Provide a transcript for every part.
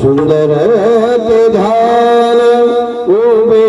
सुंदर ते ध्यान उभे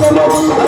Oh,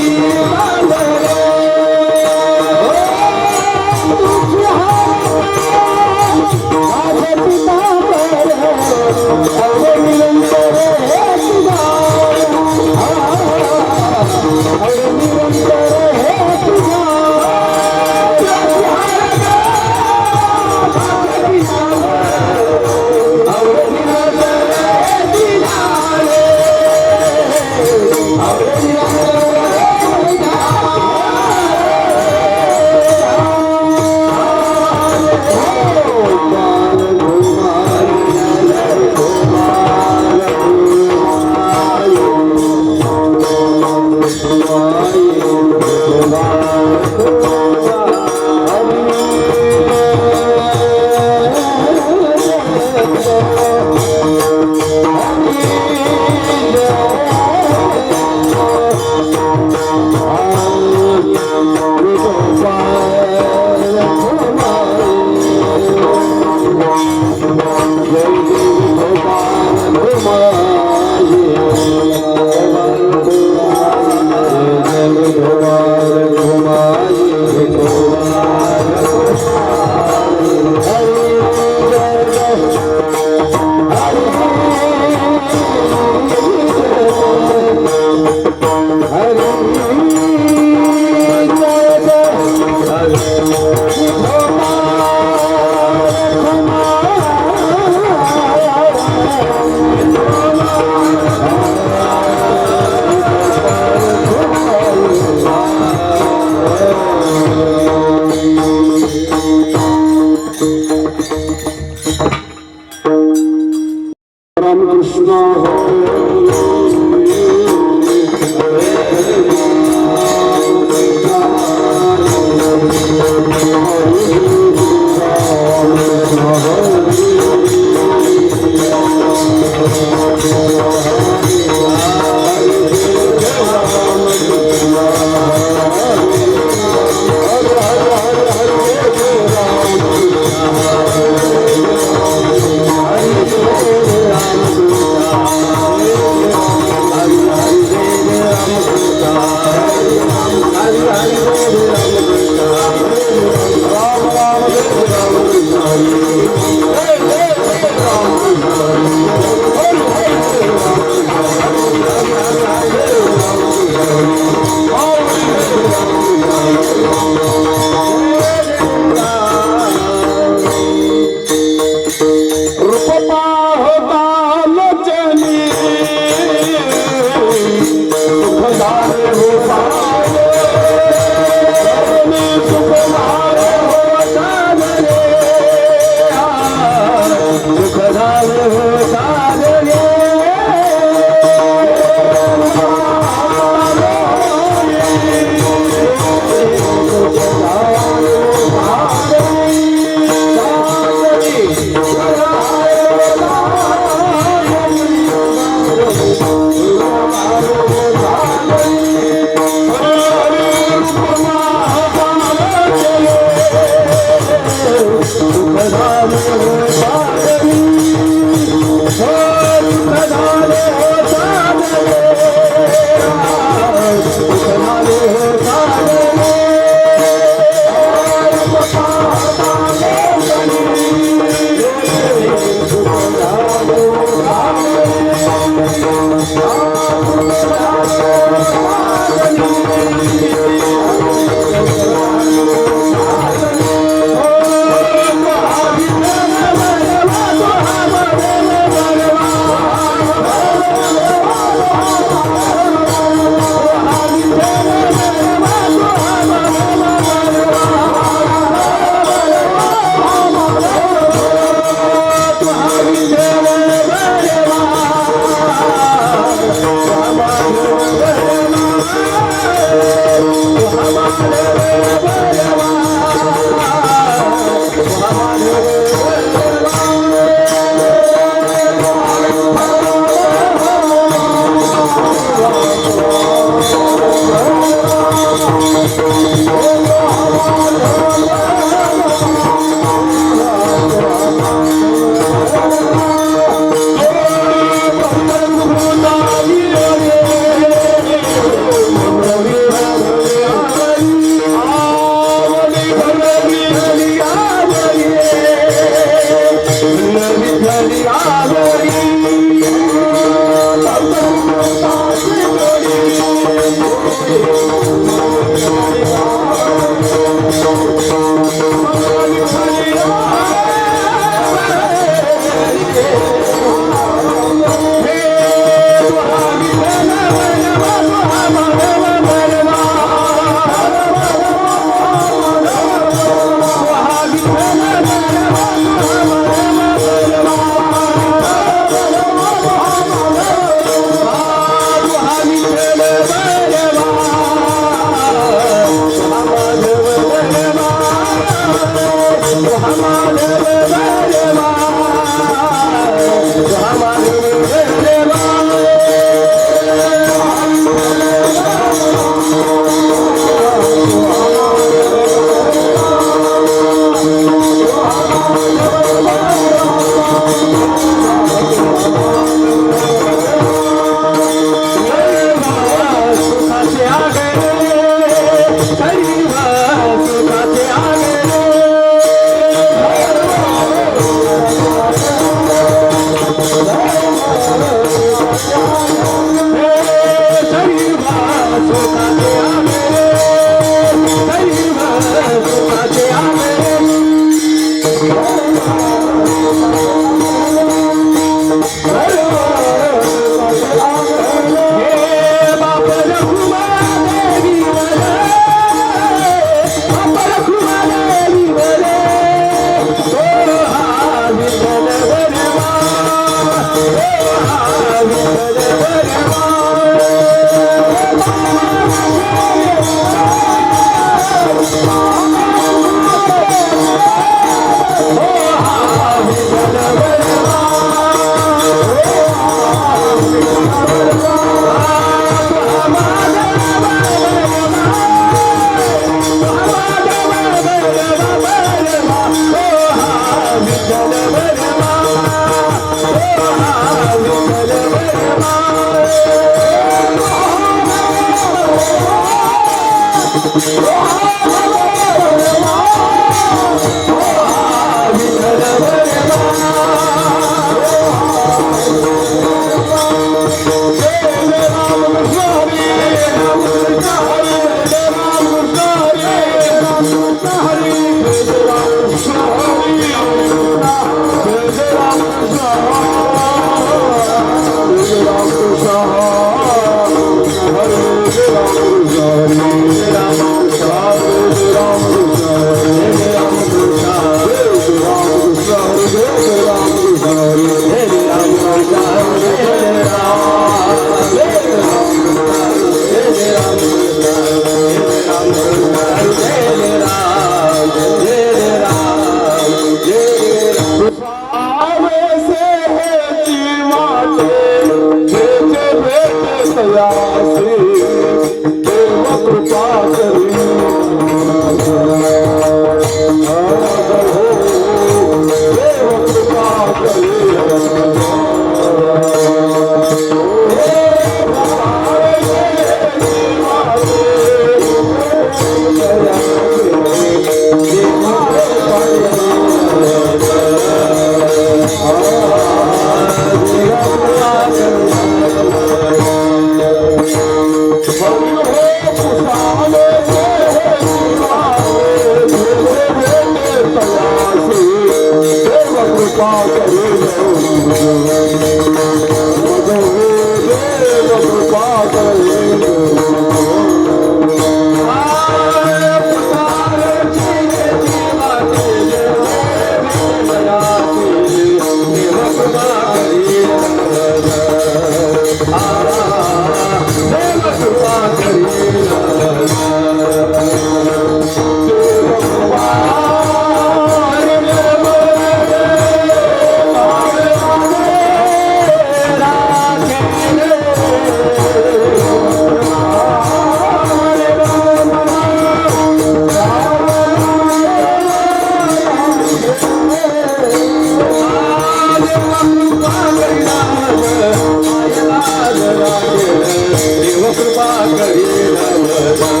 देव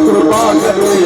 कृपा करील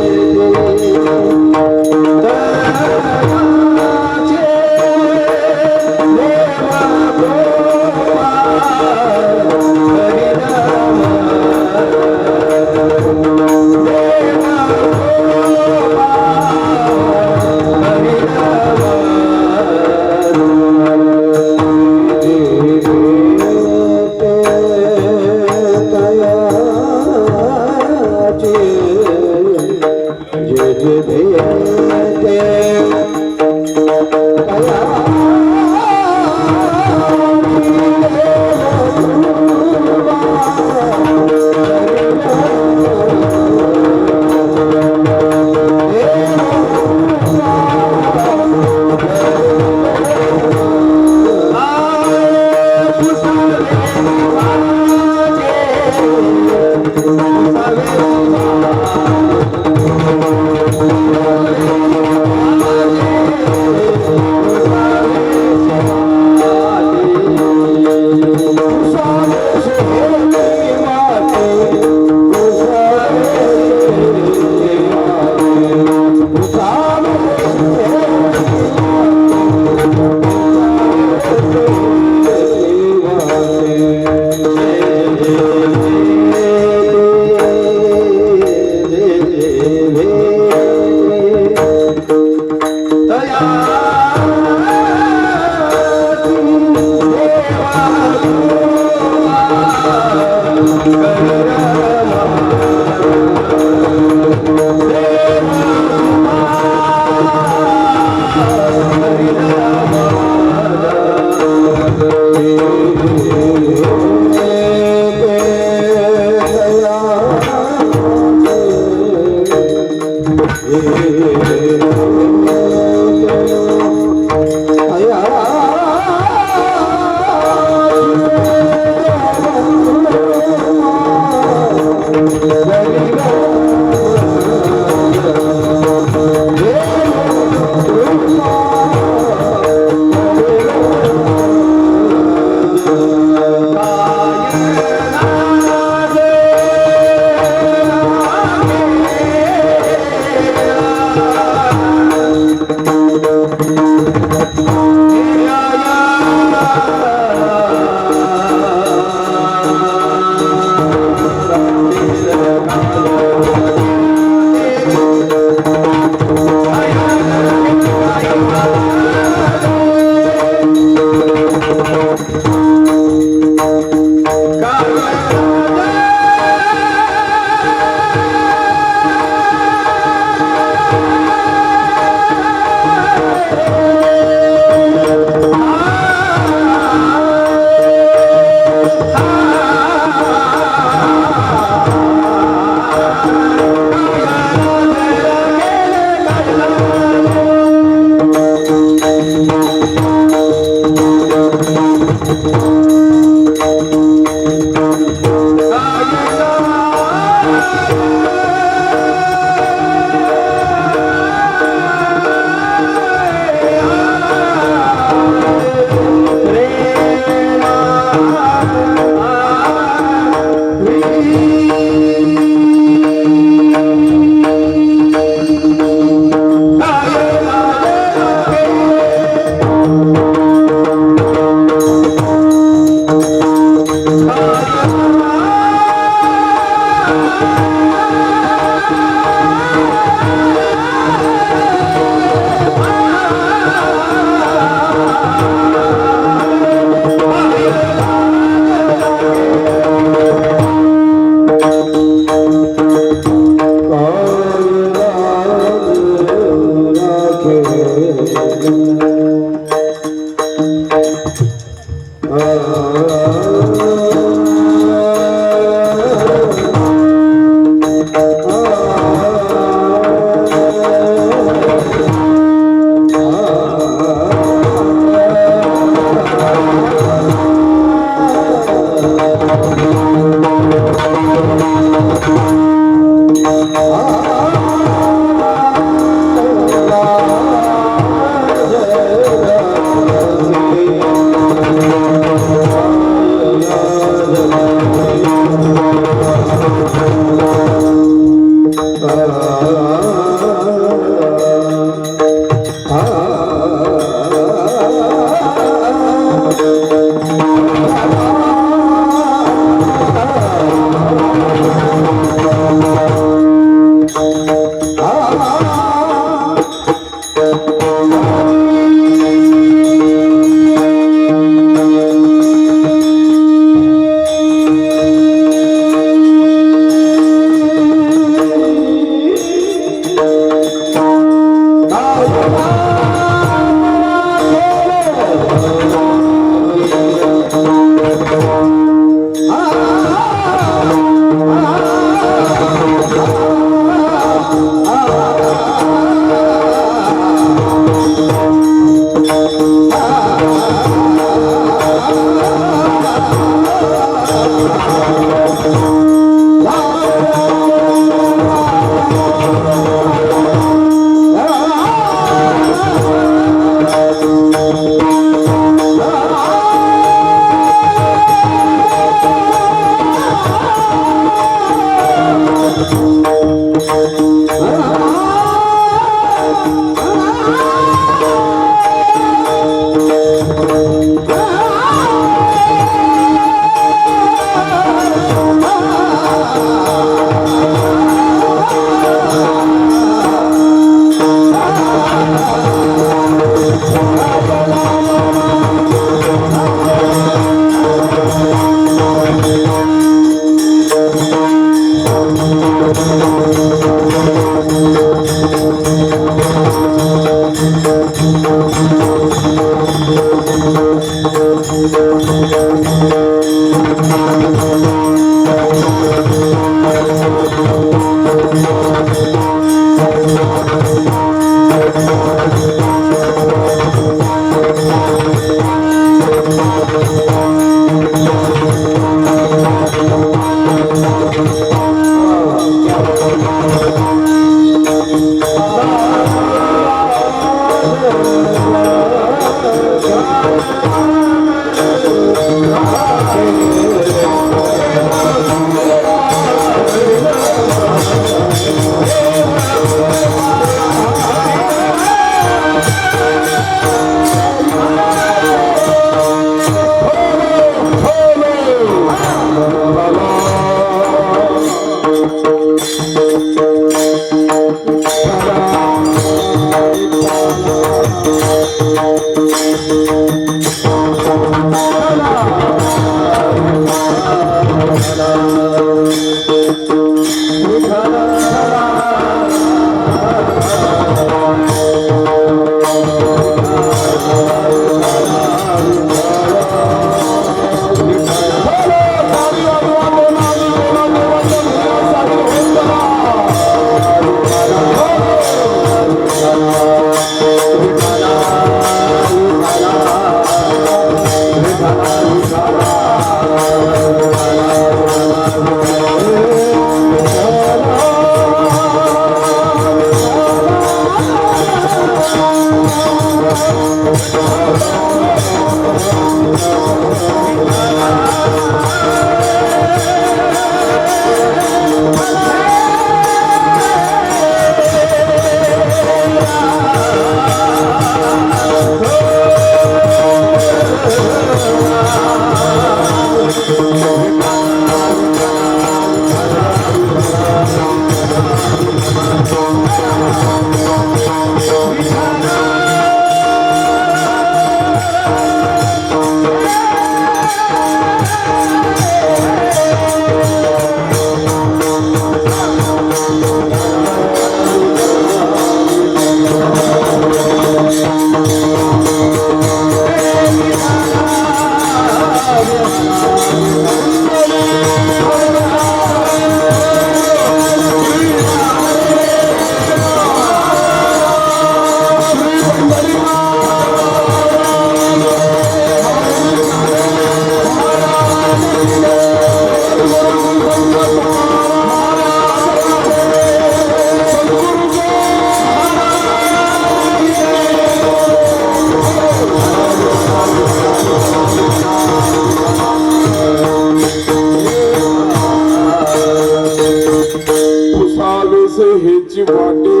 हेची वाटे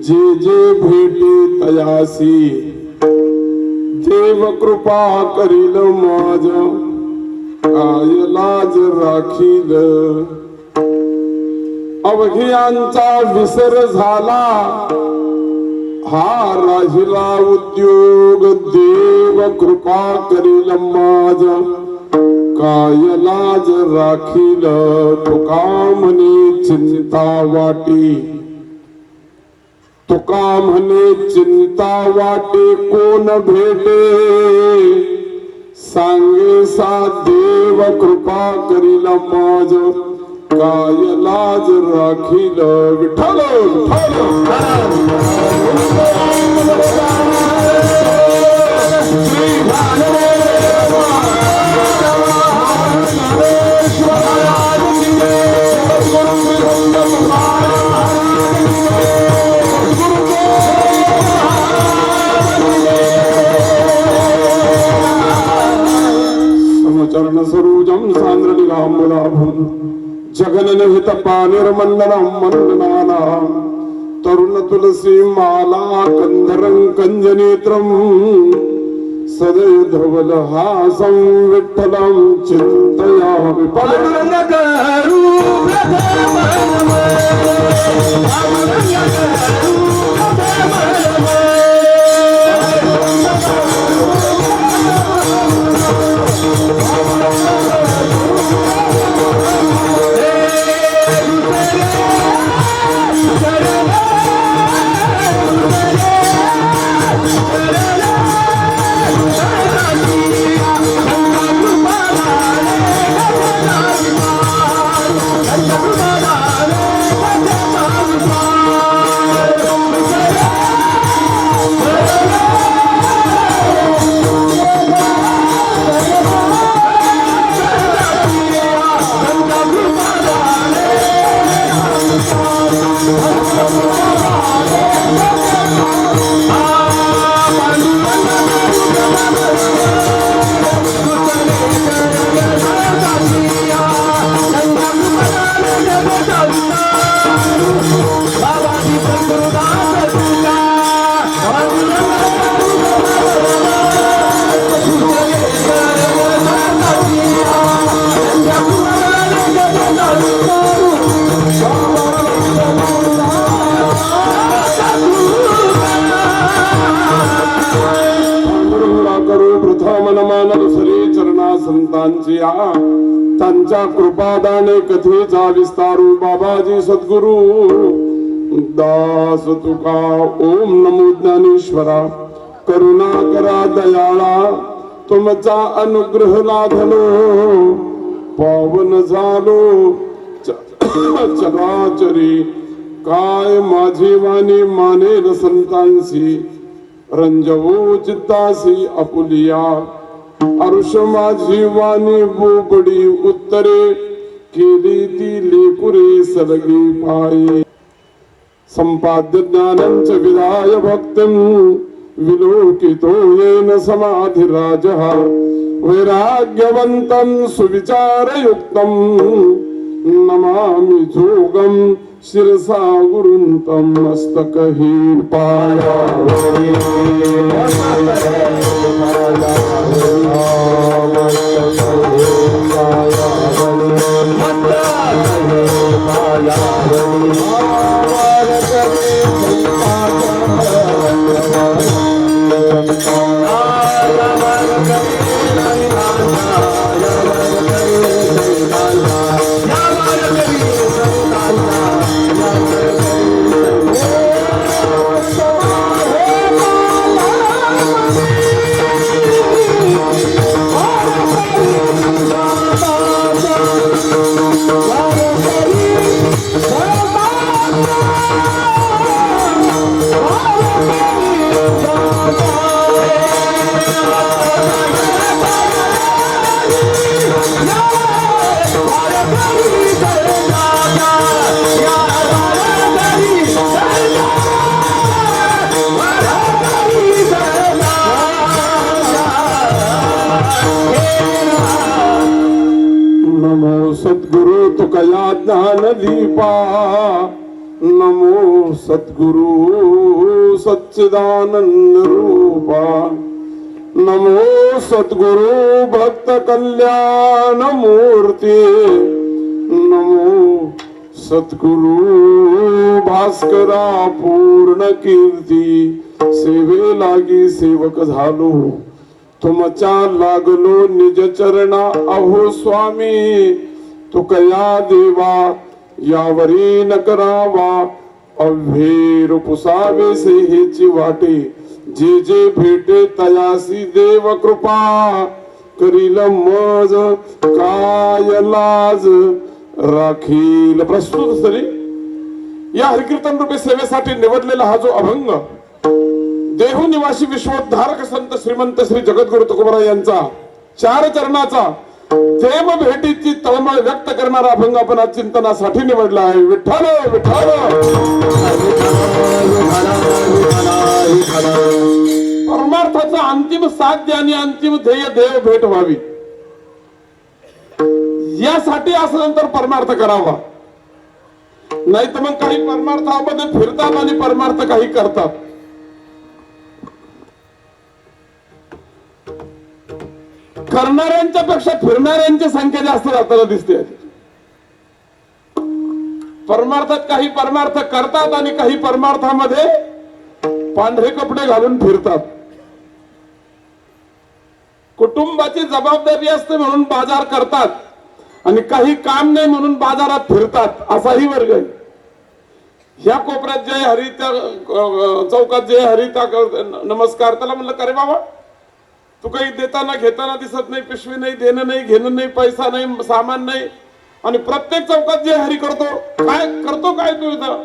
जे जे भेटे तयासी देव कृपा करील माझ काय लाज राखील अवघियांचा विसर झाला हा राहिला उद्योग देव कृपा करील माझ काय लाज राखील तुका म्हणे चिंता वाटी तुका म्हणे चिंता वाटे कोण भेटे सांगे सा देव कृपा करील माझ काय लाज राखील विठ्ठल चरण सरोजम सांद्र निगांबुलाभम जगनन हित पानिर्मंडलम मंडनानाम तरुण तुलसी माला कंदरं कंजनेत्रम सदैव धवल हासं विठ्ठलं चिंतयामि पांडुरंगकरू त्यांच्या कृपादाने कथेचा विस्तारू बाबाजी सद्गुरु दास तुका ओम नमो ज्ञानेश्वरा करुणा करा दयाळा तुमचा अनुग्रह लाधलो पावन झालो चराचरी काय माझी वाणी मानेल संतांसी रंजवो चित्तासी अपुलिया आरुष माझी वाणी बोबडी उत्तरे केली ती लेकुरे सलगी पायी संपाद्य ज्ञानंच विधाय भक्तिं विलोकितो येन समाधिराजः वैराग्यवन्तं सुविचारयुक्तं नमामि जोगं शिरसा गुरुन्तं मस्तकहि पायावि सद्गुरु तुकया ज्ञान दीपा नमो सद्गुरु सच्चिदानंद रूपा नमो सद्गुरु भक्त कल्याण मूर्ती नमो सद्गुरु भास्करा पूर्ण कीर्ती सेवे लागी सेवक झालो तुमच्या लागलो निज चरणा अहो स्वामी तुकया देवा यावरी न करावा अव्हेर पुसावे से हेची वाटे जे जे भेटे तयासी देव कृपा करील मज काय लाज राखील प्रस्तुत तरी या हरिकीर्तन रूपी सेवेसाठी निवडलेला हा जो अभंग देहू निवासी विश्वोद्धारक संत श्रीमंत श्री जगद्गुरु तुकोबराय यांचा 4 चरणाचा देव भेटीची तळमळ व्यक्त करणारा अभंग आपण आज चिंतनासाठी निवडला आहे. विठ्ठल विठ्ठल परमार्थाचा अंतिम साध्य आणि अंतिम ध्येय देव भेट व्हावी यासाठी असं नंतर परमार्थ करावा. नाही तर मग काही परमार्थामध्ये फिरतात आणि परमार्थ काही करतात. करणाऱ्यांच्या पेक्षा फिरणाऱ्यांची संख्या जास्त जाताना दिसते. परमार्थात काही परमार्थ करतात आणि काही परमार्थामध्ये पांढरे कपडे घालून फिरतात. कुटुंबाची जबाबदारी असते म्हणून बाजार करतात आणि काही काम नाही म्हणून बाजारात फिरतात असाही वर्ग आहे. ह्या कोपऱ्यात जय हरी त्या चौकात जय हरी त्या नमस्कार. त्याला म्हणलं का रे बाबा तू काही देताना घेताना दिसत नाही, पिशवी नाही, देणं नाही, घेणं नाही, पैसा नाही, सामान नाही आणि प्रत्येक चौकात जे हरी करतो काय तू इथं?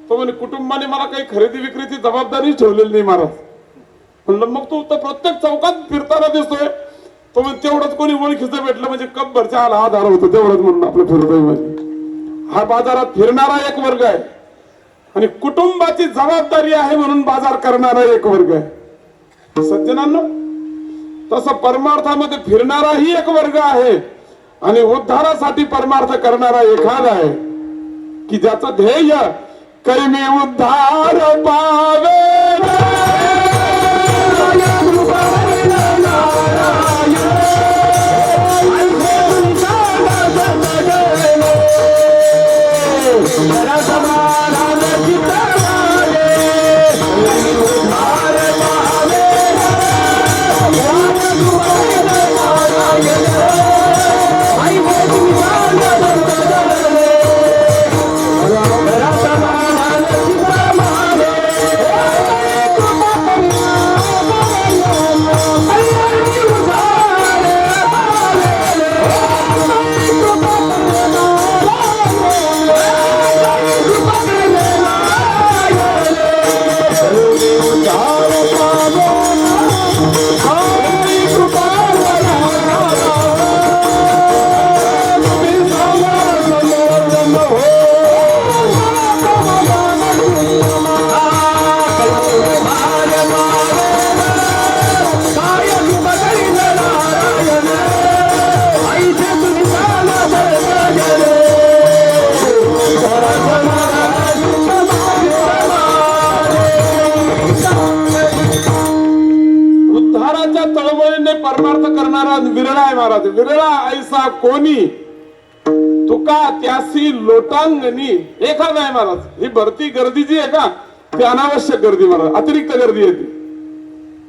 तो म्हणे कुटुंबाने मला काही खरेदी विक्रीची जबाबदारी ठेवलेली नाही महाराज. म्हणलं मग तू तर प्रत्येक चौकात फिरताना दिसतोय. तो म्हणजे तेवढंच कोणी ओळखीचं भेटलं म्हणजे कप भरच्या आला आधार होतो तेवढंच म्हणून आपलं फिरतोय. म्हणजे हा बाजारात फिरणारा एक वर्ग आहे आणि कुटुंबाची जबाबदारी आहे म्हणून बाजार करणारा एक वर्ग आहे. सज्जनांनो तसं परमार्थामध्ये फिरणाराही एक वर्ग आहे आणि उद्धारासाठी परमार्थ करणारा एखादा आहे की ज्याचं ध्येय कैमी उद्धार पावे. I उद्धाराच्या चळवळीने परमार्थ करणारा विरळा आहे महाराज. विरळा ऐसा कोणी तुका त्यासी लोटांगणी. एखादा आहे महाराज. ही भरती गर्दी जी आहे का ती अनावश्यक गर्दी महाराज, अतिरिक्त गर्दी आहे ती.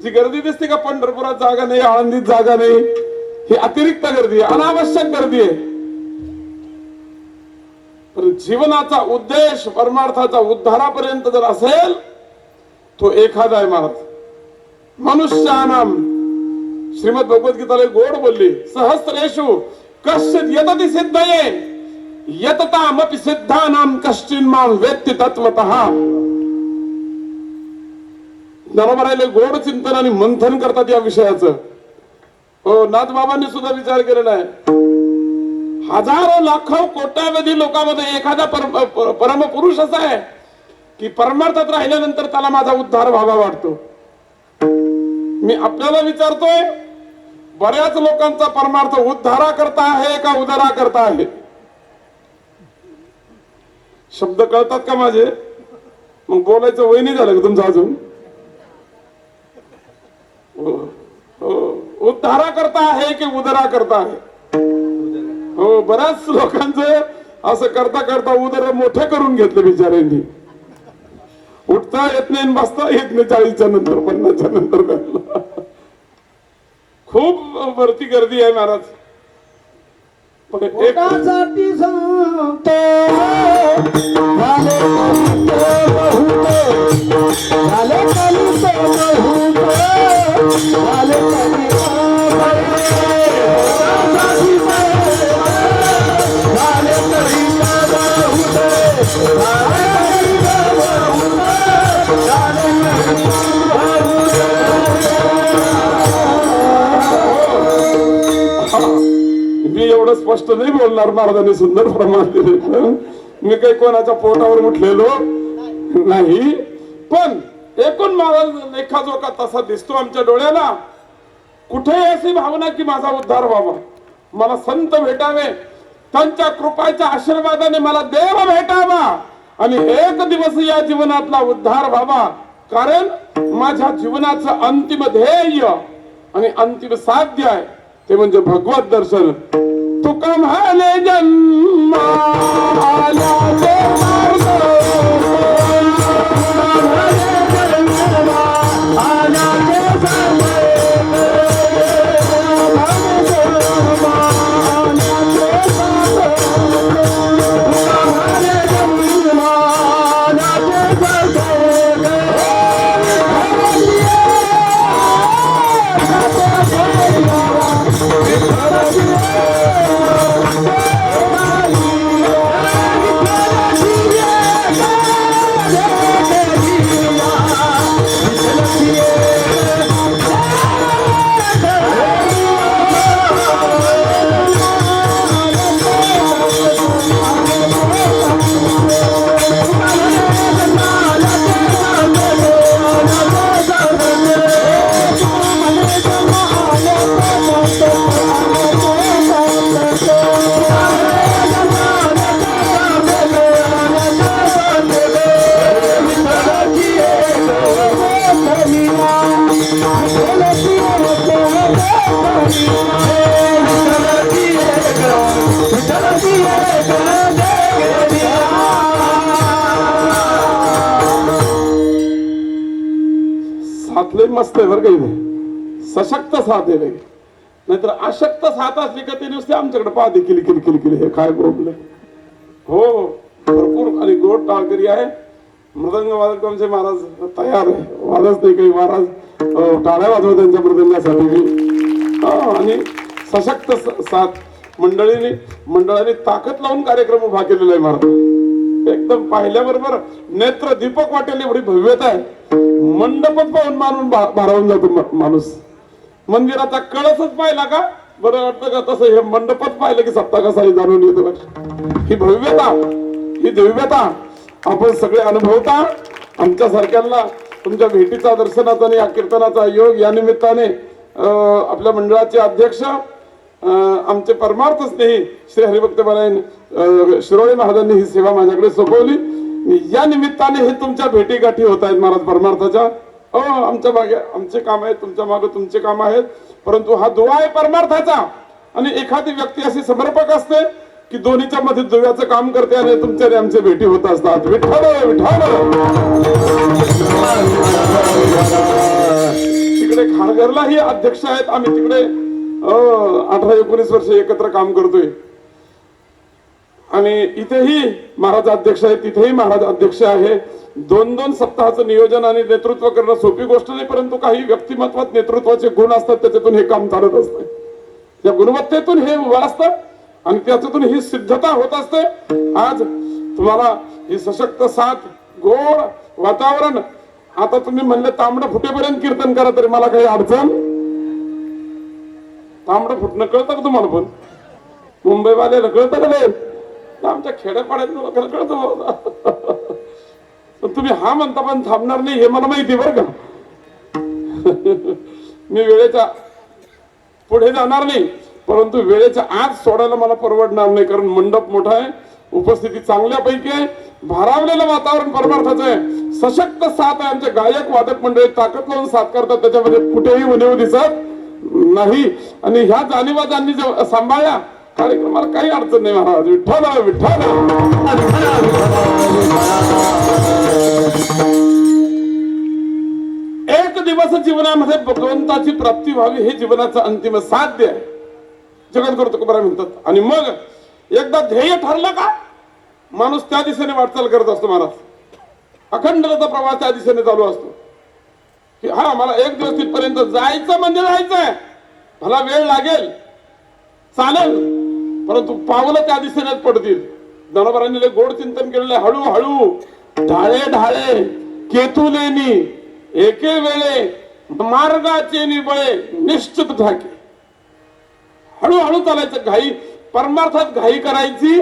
जी गर्दी दिसते का पंढरपुरात जागा नाही, आळंदीत जागा नाही, ही अतिरिक्त गर्दी आहे, अनावश्यक गर्दी आहे. पण जीवनाचा उद्देश परमार्थाचा उद्धारापर्यंत जर असेल तो एखादा आहे महाराज. मनुष्यानाम श्रीमद भगवद्गीताला गोड बोलली, सहस्रेषु कश्चित यतति सिद्धये यततामपि सिद्धानाम कश्चिन मां वेत्ति तत्वतः. ज्ञानोबरायले गोड चिंतन आणि मंथन करतात या विषयाचं. हो, नाथबाबांनी सुद्धा विचार केलेला आहे. हजारो लाखो कोट्यावधी लोकांमध्ये एखादा परमपुरुष असा आहे की परमार्थात राहिल्यानंतर त्याला माझा उद्धार व्हावा वाटतो. मी आपल्याला विचारतोय, बऱ्याच लोकांचा परमार्थ उद्धारा करता आहे का उदरा करता आहे? शब्द कळतात का माझे? मग बोलायचं वय नाही झालं का तुमचं अजून? उद्धारा करता आहे की उदरा करता आहे? हो, बऱ्याच लोकांचं असं करता करता उदर मोठे करून घेतले बिचाऱ्यांनी. उठता येत नाही, बसता येत नाही 40च्या नंतर 50च्या नंतर. खूप वरती गर्दी आहे महाराज. पण पोटासाठी सांगतो झाले मी एवढं स्पष्ट नाही बोलणार. महाराजांनी सुंदर प्रमाण दिले. मी काही कोणाच्या पोटावर उठलेलो नाही. पण एकूण महाराज लेखाजोखा तसा दिसतो आमच्या डोळ्याला. कुठे अशी भावना की माझा उद्धार व्हावा, मला संत भेटावे, त्यांच्या कृपाच्या आशीर्वादाने मला देव भेटावा आणि एक दिवस या जीवनातला उद्धार व्हावा. कारण माझ्या जीवनाचं अंतिम ध्येय आणि अंतिम साध्य आहे ते म्हणजे भगवत दर्शन. तुका म्हणे जन्माला साथ लय मस्त आहे बरं. काही सशक्त साथ आहे, नाहीतर अशक्त साथ असली का ते नुसते आमच्याकडे पाहते किली किली किली किली. हे काय प्रॉब्लेम? हो, भरपूर आणि गोड टाळकरी आहे. मृदंग वादक आमचे महाराज तयार आहे. वाजच नाही काही महाराज टाळ्या वाजवत त्यांच्या मृदंगासाठी. आणि सशक्त साथ मंडळाने ताकद लावून कार्यक्रम उभा केलेला आहे महाराज. एकदम पाहिल्याबरोबर नेत्र दीपक वाटेल एवढी भव्यता आहे. मंडपच पाहून मानून भारावून जातो माणूस. मंदिराचा कळसच पाहिला का बरं वाटतं का तसं हे मंडपच पाहिलं की सत्ता कसा आहे जाणून येतो बरं. ही भव्यता, ही दिव्यता आपण सगळे अनुभवता. आमच्या सारख्यांना तुमच्या भेटीचा, दर्शनाचा आणि या कीर्तनाचा योग या निमित्ताने आपल्या मंडळाचे अध्यक्ष आमचे परमार्थ स्नेही श्री हरिभक्त नारायण शिरोळे महाराजांनी ही सेवा माझ्याकडे सोपवली. या निमित्ताने हे तुमच्या भेटीगाठी होत आहेत महाराज परमार्थाच्या. आमच्या मागे आमचे काम आहेत, तुमच्या मागे तुमचे काम आहेत, परंतु हा दुवा आहे परमार्थाचा. आणि एखादी व्यक्ती अशी समर्पक असते की दोन्हीच्या मध्ये दुव्याचं काम करते आणि तुमच्या आणि आमचे भेटी होत असतात. विठ्ठल विठ्ठल. तिकडे खारघरलाही अध्यक्ष आहेत, आम्ही तिकडे 18-19 वर्ष एकत्र काम करतोय. आणि इथेही महाराज अध्यक्ष आहे, तिथेही महाराज अध्यक्ष आहे. 2-2 सप्ताहाचं नियोजन आणि नेतृत्व करणं सोपी गोष्ट नाही, परंतु काही व्यक्तिमत्वात नेतृत्वाचे गुण असतात, त्याच्यातून हे काम चालत असतं. या गुणवत्तेतून हे उभं असतं आणि त्याच्यातून ही सिद्धता होत असते. आज तुम्हाला ही सशक्त साथ, गोड वातावरण. आता तुम्ही म्हणले तांबडं फुटेपर्यंत कीर्तन करा तरी मला काही अडचण. तांबडं फुटणं कळतं का तुम्हाला? पण मुंबईवाल्याला कळतं का नाही? आमच्या खेड्यापाड्यात लोकांना कळतं. पण तुम्ही हा म्हणता पण थांबणार नाही हे मला माहिती बरं का. मी वेळेच्या पुढे जाणार नाही, परंतु वेळेच्या आत सोडायला मला परवडणार नाही, कारण मंडप मोठा आहे, उपस्थिती चांगल्यापैकी आहे, भारावलेलं वातावरण परमार्थाचं आहे, सशक्त साथ आहे. आमचे गायक वादक मंडळी ताकद लावून साथ करतात, त्याच्यामध्ये कुठेही उणीव दिसत नाही. आणि ह्या जाणीवा ज्यांनी सांभाळल्या कार्यक्रमाला काही अडचण नाही. महाराज विठ्ठल विठ्ठल. एक दिवस जीवनामध्ये भगवंताची प्राप्ती व्हावी हे जीवनाचं अंतिम साध्य आहे, जगद्गुरु तुकोबाराय म्हणतात. आणि मग एकदा ध्येय ठरलं का माणूस त्या दिशेने वाटचाल करत असतो. महाराज अखंडता प्रवास त्या दिशेने चालू असतो की हा मला एक दिवस तिथपर्यंत जायचं म्हणजे जायचंय, मला वेळ लागेल चालेल, परंतु पावलं त्या दिशेनेच पडतील. ज्ञानोबारांनी गोड चिंतन केलेलं आहे. हळूहळू ढाळे ढाळे केतुलेनी एके वेळे मार्गाचे निबळे निश्चित ठाके. हळूहळू चालायचं, घाई परमार्थात घाई करायची,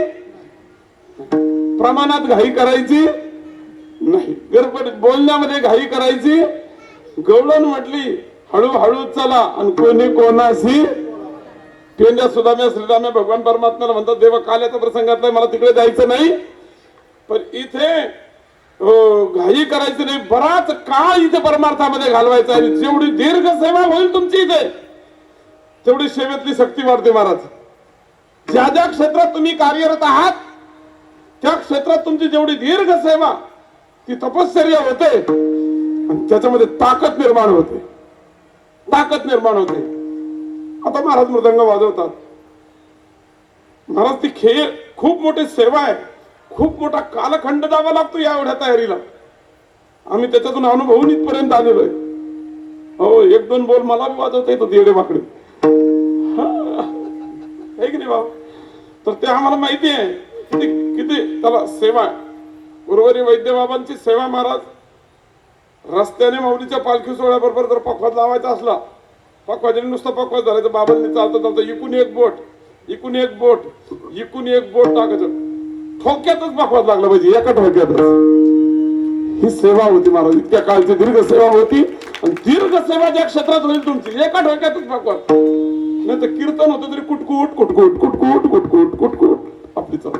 प्रमाणात घाई करायची नाही, गडबड बोलण्यामध्ये घाई करायची. गवळण म्हटली हळूहळू चला आणि कोणी कोणाशी पेंड्या सुदाम्या श्रीराम्या भगवान परमात्म्याला म्हणतात देवा काल्याचा प्रसंगातला मला तिकडे जायचं नाही, पण इथे घाई करायची नाही, बराच काळ इथे परमार्थामध्ये घालवायचा आहे. जेवढी दीर्घ सेवा होईल तुमची इथे तेवढी सेवेतली शक्ती वाढते. महाराज ज्या ज्या क्षेत्रात तुम्ही कार्यरत आहात त्या क्षेत्रात तुमची जेवढी दीर्घ सेवा ती तपश्चर्या होते आणि त्याच्यामध्ये ताकद निर्माण होते, ताकद निर्माण होते. आता महाराज मृदंग वाजवतात. महाराज ती खेळ खूप मोठी सेवा आहे, खूप मोठा कालखंड द्यावा लागतो या एवढ्या तयारीला. आम्ही त्याच्यातून अनुभवून इथपर्यंत आलेलो आहे. हो 1-2 बोल मला बी वाजवता येतो येडे वाकडे आहे की नाही बाबा. तर ते आम्हाला माहिती आहे किती किती त्याला सेवा आहे. उर्वरी वैद्य बाबांची सेवा. महाराज रस्त्याने माऊलीच्या पालखी सोहळ्याबरोबर जर पखवाज लावायचा असला, पखवाजाने नुसतं पखवाज झालं, बाबांनी चालतं चालतं इकून एक बोट इकून एक बोट इकून एक बोट टाकायचं, ठोक्यातच पखवाज लागला पाहिजे, एका ठोक्यातच. ही सेवा होती महाराज, इतक्या काळची दीर्घ सेवा होती. आणि दीर्घ सेवा ज्या क्षेत्रात होईल तुमची एका ठोक्यातच पखवाज. नाही तर कीर्तन होतं तरी कुटकुट कुटकुट कुटकुट कुटकुट कुटकुट आपली चालू.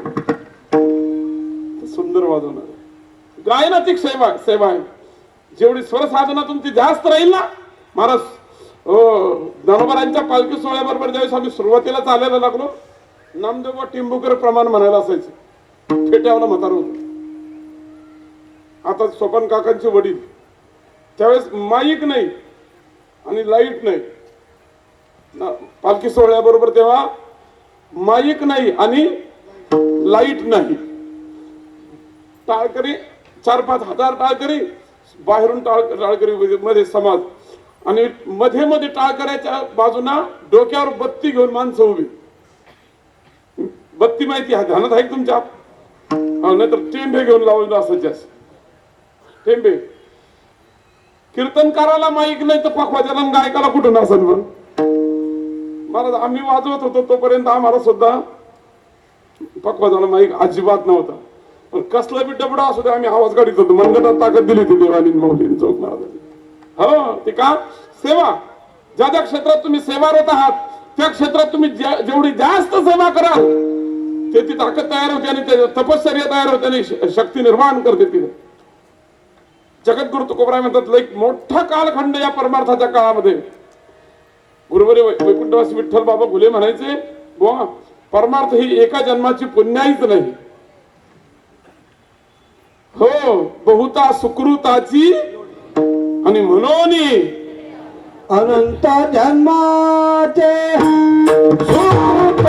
सुंदर वाजवणार गायनाची सेवा आहे. जेवढी स्वर साधना तुमची जास्त राहील ना महाराज. ज्ञानोबारांच्या पालखी सोहळ्याबरोबर ज्यावेळेस आम्ही सुरुवातीला चालायला लागलो, नामदेव टिंबुकर प्रमाण म्हणायला असायचे, फेट्यावला म्हातार होत. आता स्वपन काकांचे वडील, त्यावेळेस माईक नाही आणि लाईट नाही. पालखी सोहळ्याबरोबर तेव्हा माईक नाही आणि लाईट नाही. टाळकरी 4-5 हजार टाळकरी, बाहेरून टाळकरी मध्ये समाज, आणि मध्ये मध्ये टाळकऱ्याच्या बाजूना डोक्यावर बत्ती घेऊन माणसं उभी. बत्ती माहिती आहे ध्यानात आहे तुमच्या? नाहीतर टेंबे घेऊन लावून असायचे. टेंबे कीर्तनकाराला माईक नाही तर पखवाजाला गायकाला कुठून असेल? पण मला आम्ही वाजवत होतो तोपर्यंत आम्हाला सुद्धा पक्वा झाला माईक अजिबात नव्हता. पण कसला बी डबडा असू दे आम्ही आवाज काढीत होतो. मनगटात ताकद दिली होती देवानी मौलीने चौक महाराजांनी. हो ते का सेवा, ज्या ज्या क्षेत्रात तुम्ही सेवारत आहात त्या क्षेत्रात तुम्ही जेवढी जास्त सेवा कराल ते ती ताकद तयार होते आणि ते तपश्चर्या तयार होते आणि शक्ती निर्माण करते तिने. जगद्गुरु तुकोबराय म्हणतात एक मोठा कालखंड या परमार्थाच्या काळामध्ये गुरुवारी वैकुंठवासी विठ्ठल बाबा घुले म्हणायचे बुवा परमार्थ ही एका जन्माची पुण्याईच नाही, हो बहुता सुकृताची आणि म्हणून अनंत जन्माचे सुकृत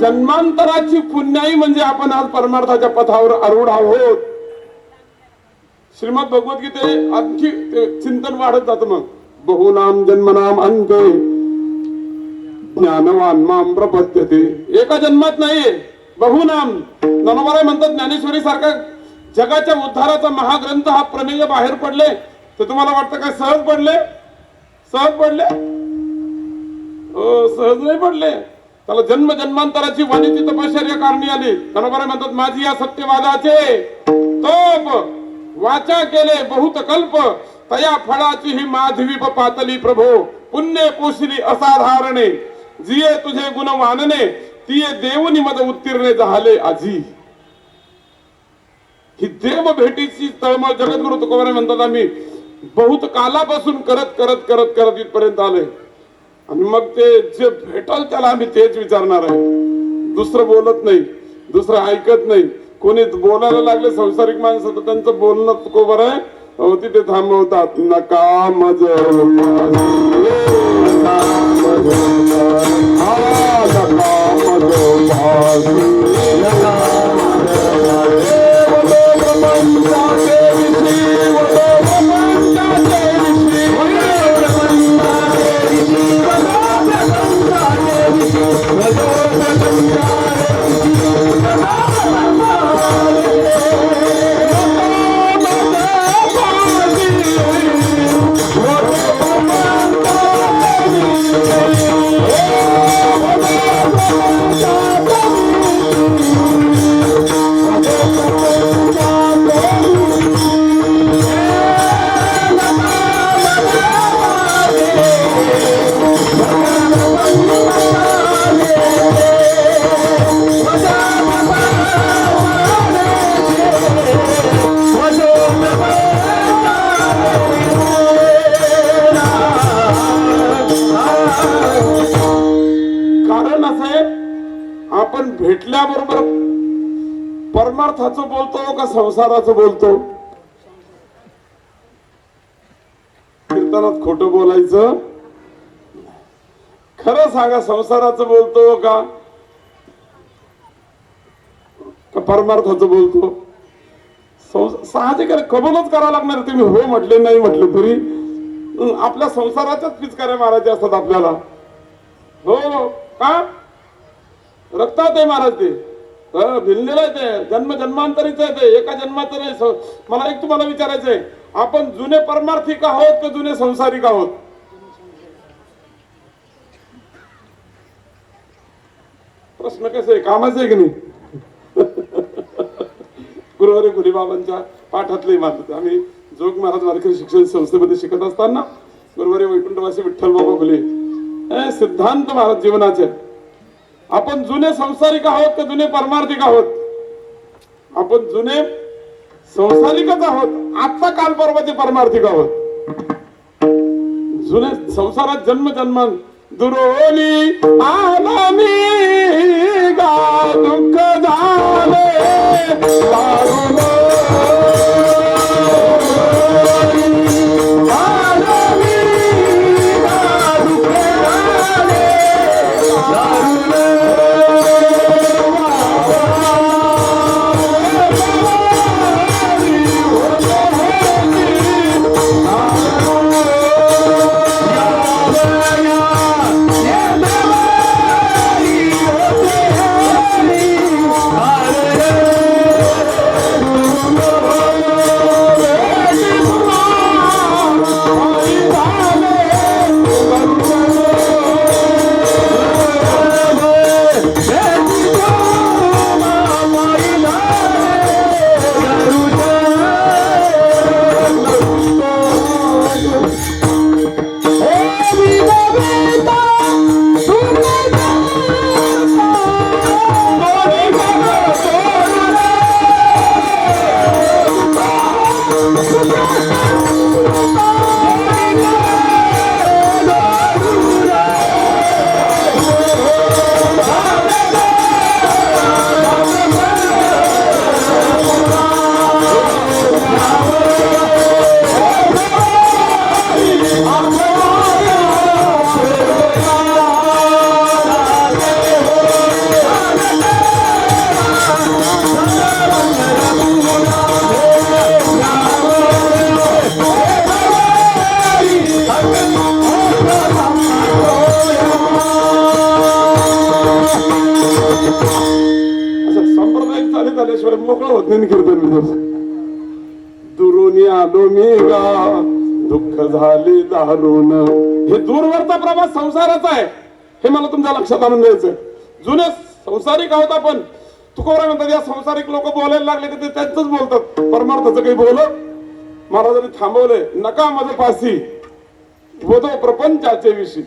जन्मांतराची पुण्याई म्हणजे आपण आज परमार्थाच्या पथावर आरूढ आहोत. श्रीमद भगवद्गीते आणखी चिंतन वाढत जातं. मग बहुनाम जन्मनाम अंते ज्ञानवान माम प्रपद्यते. एका जन्मात नाहीये बहुनाम. ननवराय म्हणतात ज्ञानेश्वरी सारखा जगाच्या उद्धाराचा महाग्रंथ हा प्रमेय बाहेर पडले तर तुम्हाला वाटतं काय सहज पडले? सहज पडले? हो सहज नाही पडले. त्याला जन्म जन्मांतराची वाणीची तपश्चर्या कारणी आली. ननवराय म्हणतात माझी या सत्यवादाचे तोप वाचा केले बहुत कल्प तया फळाची ही माधवी पातली प्रभो पुण्य पोषिली असाधारणे जिये तुझे गुण वानने तिये देवनी मद उत्तीर्णे झाले आजी. ही देव भेटीची तळमळ जगद्गुरु तुकोबराय म्हणतात आम्ही बहुत कालापासून करत करत करत करत इथपर्यंत आले आणि मग ते जे भेटल त्याला आम्ही तेच विचारणार आहे. दुसरं बोलत नाही, दुसरं ऐकत नाही. कोणी बोलायला लागले संसारिक माणसं तर त्यांचं बोलणं तुकोबराय हो तिथे थांबवतात. नका मज आपण भेटल्याबरोबर परमार्थाचं बोलतो का संसाराचं बोलतो? कीर्तनात खोटं बोलायचं. खरं सांगा संसाराचं बोलतो का परमार्थाचं बोलतो? साहजिक कबूलच करावं लागणार. तुम्ही हो म्हटले नाही म्हटले तरी आपल्या संसाराच्याच पिचकाऱ्या मारायच्या असतात आपल्याला. हो का रक्तात आहे महाराज ते भिनलेलं आहे ते जन्म जन्मांतरीच आहे ते एका जन्माचं नाही. मला एक तुम्हाला विचारायचंय आपण जुने परमार्थिक आहोत का जुने संसारिक आहोत? प्रश्न कसे आहे कामाचं आहे की नाही? गुरुवारी गुरुबाबांच्या पाठातले मानत आम्ही जोग महाराज वारकरी शिक्षण संस्थेमध्ये शिकत असताना गुरुवारी वैकुंठवासी विठ्ठल बाबा घुले हे सिद्धांत महाराज जीवनाचे. आपण जुने संसारिक आहोत का जुने परमार्थिक आहोत? आपण जुने संसारिकच आहोत. आता काल परवाचे परमार्थिक आहोत. जुने संसारात जन्म जन्मान दुरोनी आला मी गा दुःख झाले दारुण आला मी गा दुःख झाले दारुण मोकळं होत नाही कीर्तन. दुरून आलो मी गा दुःख झाले दारुण. हे दूरवरचा प्रवास संसाराचा आहे, हे मला तुमच्या लक्षात आणून द्यायचं. जुने संसारिक आहोत आपण. तुकोबराय म्हणतात या संसारिक लोक बोलायला लागले की ते त्यांचंच बोलतात, परमार्थाचं काही बोलत. महाराजांनी थांबवलंय, नका माझं पासी वदो प्रपंचाचे विषयी.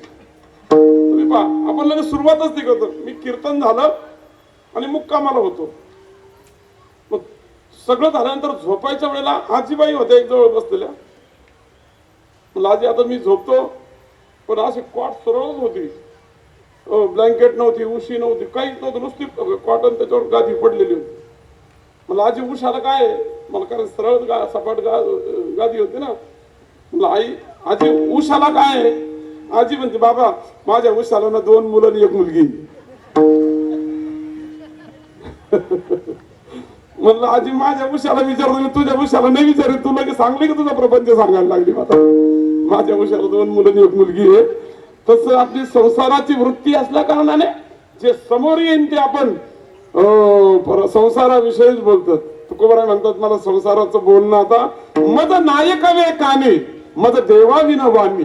तुम्ही पहा, आपण लगेच सुरुवातच ती करतो. मी कीर्तन झालं आणि मुक्कामाला होतो. मग सगळं झाल्यानंतर झोपायच्या वेळेला आजीबाई होत्या एक जवळ बसलेल्या. आजी आता मी झोपतो, पण अशी कॉट सरळच होती, ब्लँकेट नव्हती, उशी नव्हती, काहीच नव्हतं, नुसती कॉटन त्याच्यावर गादी पडलेली होती. मला आजी उशाला काय? मला कारण सरळ सपाट गादी होती ना. मला आई आजी उशाला काय? आजी म्हणते बाबा माझ्या उशाला ना 2 मुलं आणि 1 मुलगी. म्हणलं आजी माझ्या उशाला विचारतो मी, तुझ्या उशाला नाही विचार. तू लगेच सांगली की तुझा प्रपंच सांगायला लागली. मला माझ्या उशाला 2 मुलं आणि 1 मुलगी आहे. तसं आपली संसाराची वृत्ती असल्या कारणाने जे समोर येईन ते आपण संसाराविषयीच बोलतात. तुकोबराय म्हणतात मला संसाराचं बोलणं आता मज नायकवे कानी मज देवाविन वाणी.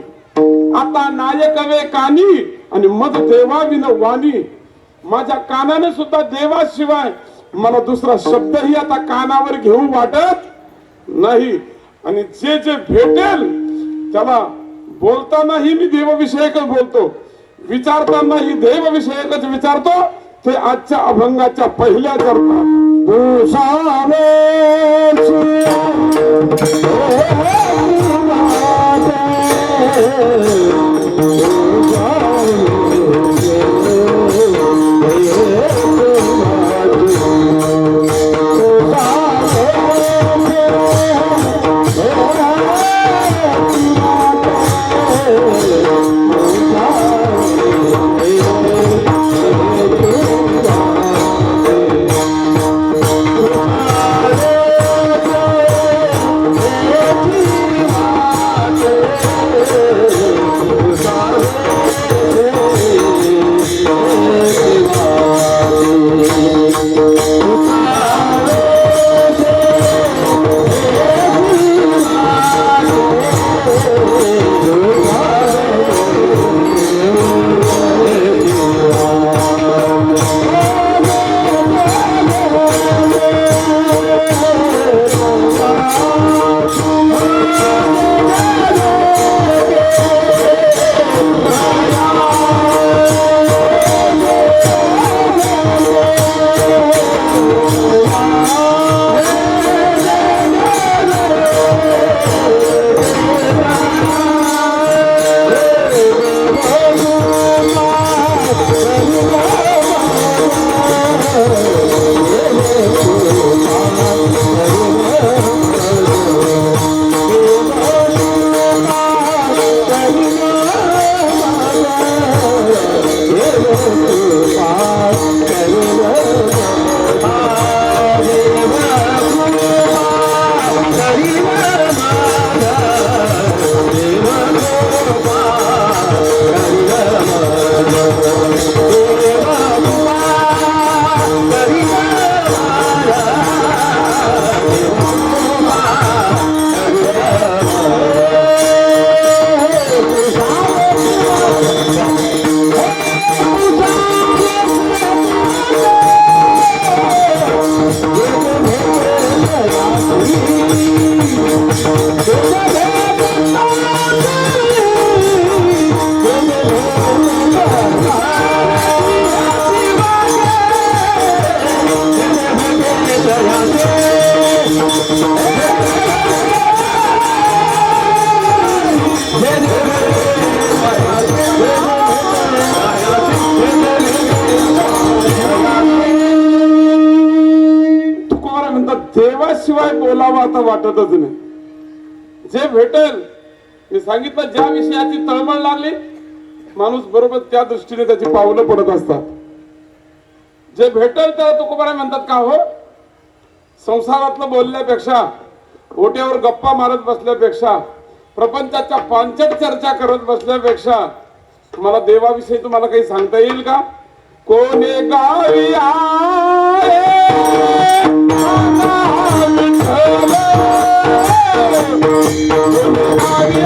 आता नायकवे कानी आणि मज देवाविन वाणी. माझ्या कानाने सुद्धा देवाशिवाय मला दुसरा शब्दही आता कानावर घेऊ वाटत नाही. आणि जे जे भेटेल त्याला बोलतानाही मी देवविषयकच बोलतो, विचारतानाही देवविषयकच विचारतो. ते आजच्या अभंगाच्या पहिल्या चरणात शिवाय बोलावं आता वाटतच नाही. जे भेटेल, मी सांगितलं ज्या विषयाची तळमळ लागली माणूस बरोबर त्या दृष्टीने त्याची पावलं पडत असतात. जे भेटेल त्याला तुकोबाराय म्हणतात का हो, संसारातलं बोलल्यापेक्षा, ओट्यावर गप्पा मारत बसल्यापेक्षा, प्रपंचाच्या पांचट चर्चा करत बसल्यापेक्षा मला देवाविषयी तुम्हाला काही सांगता येईल का? कोणे गावी आहे विठ्ठल, कोणे गावी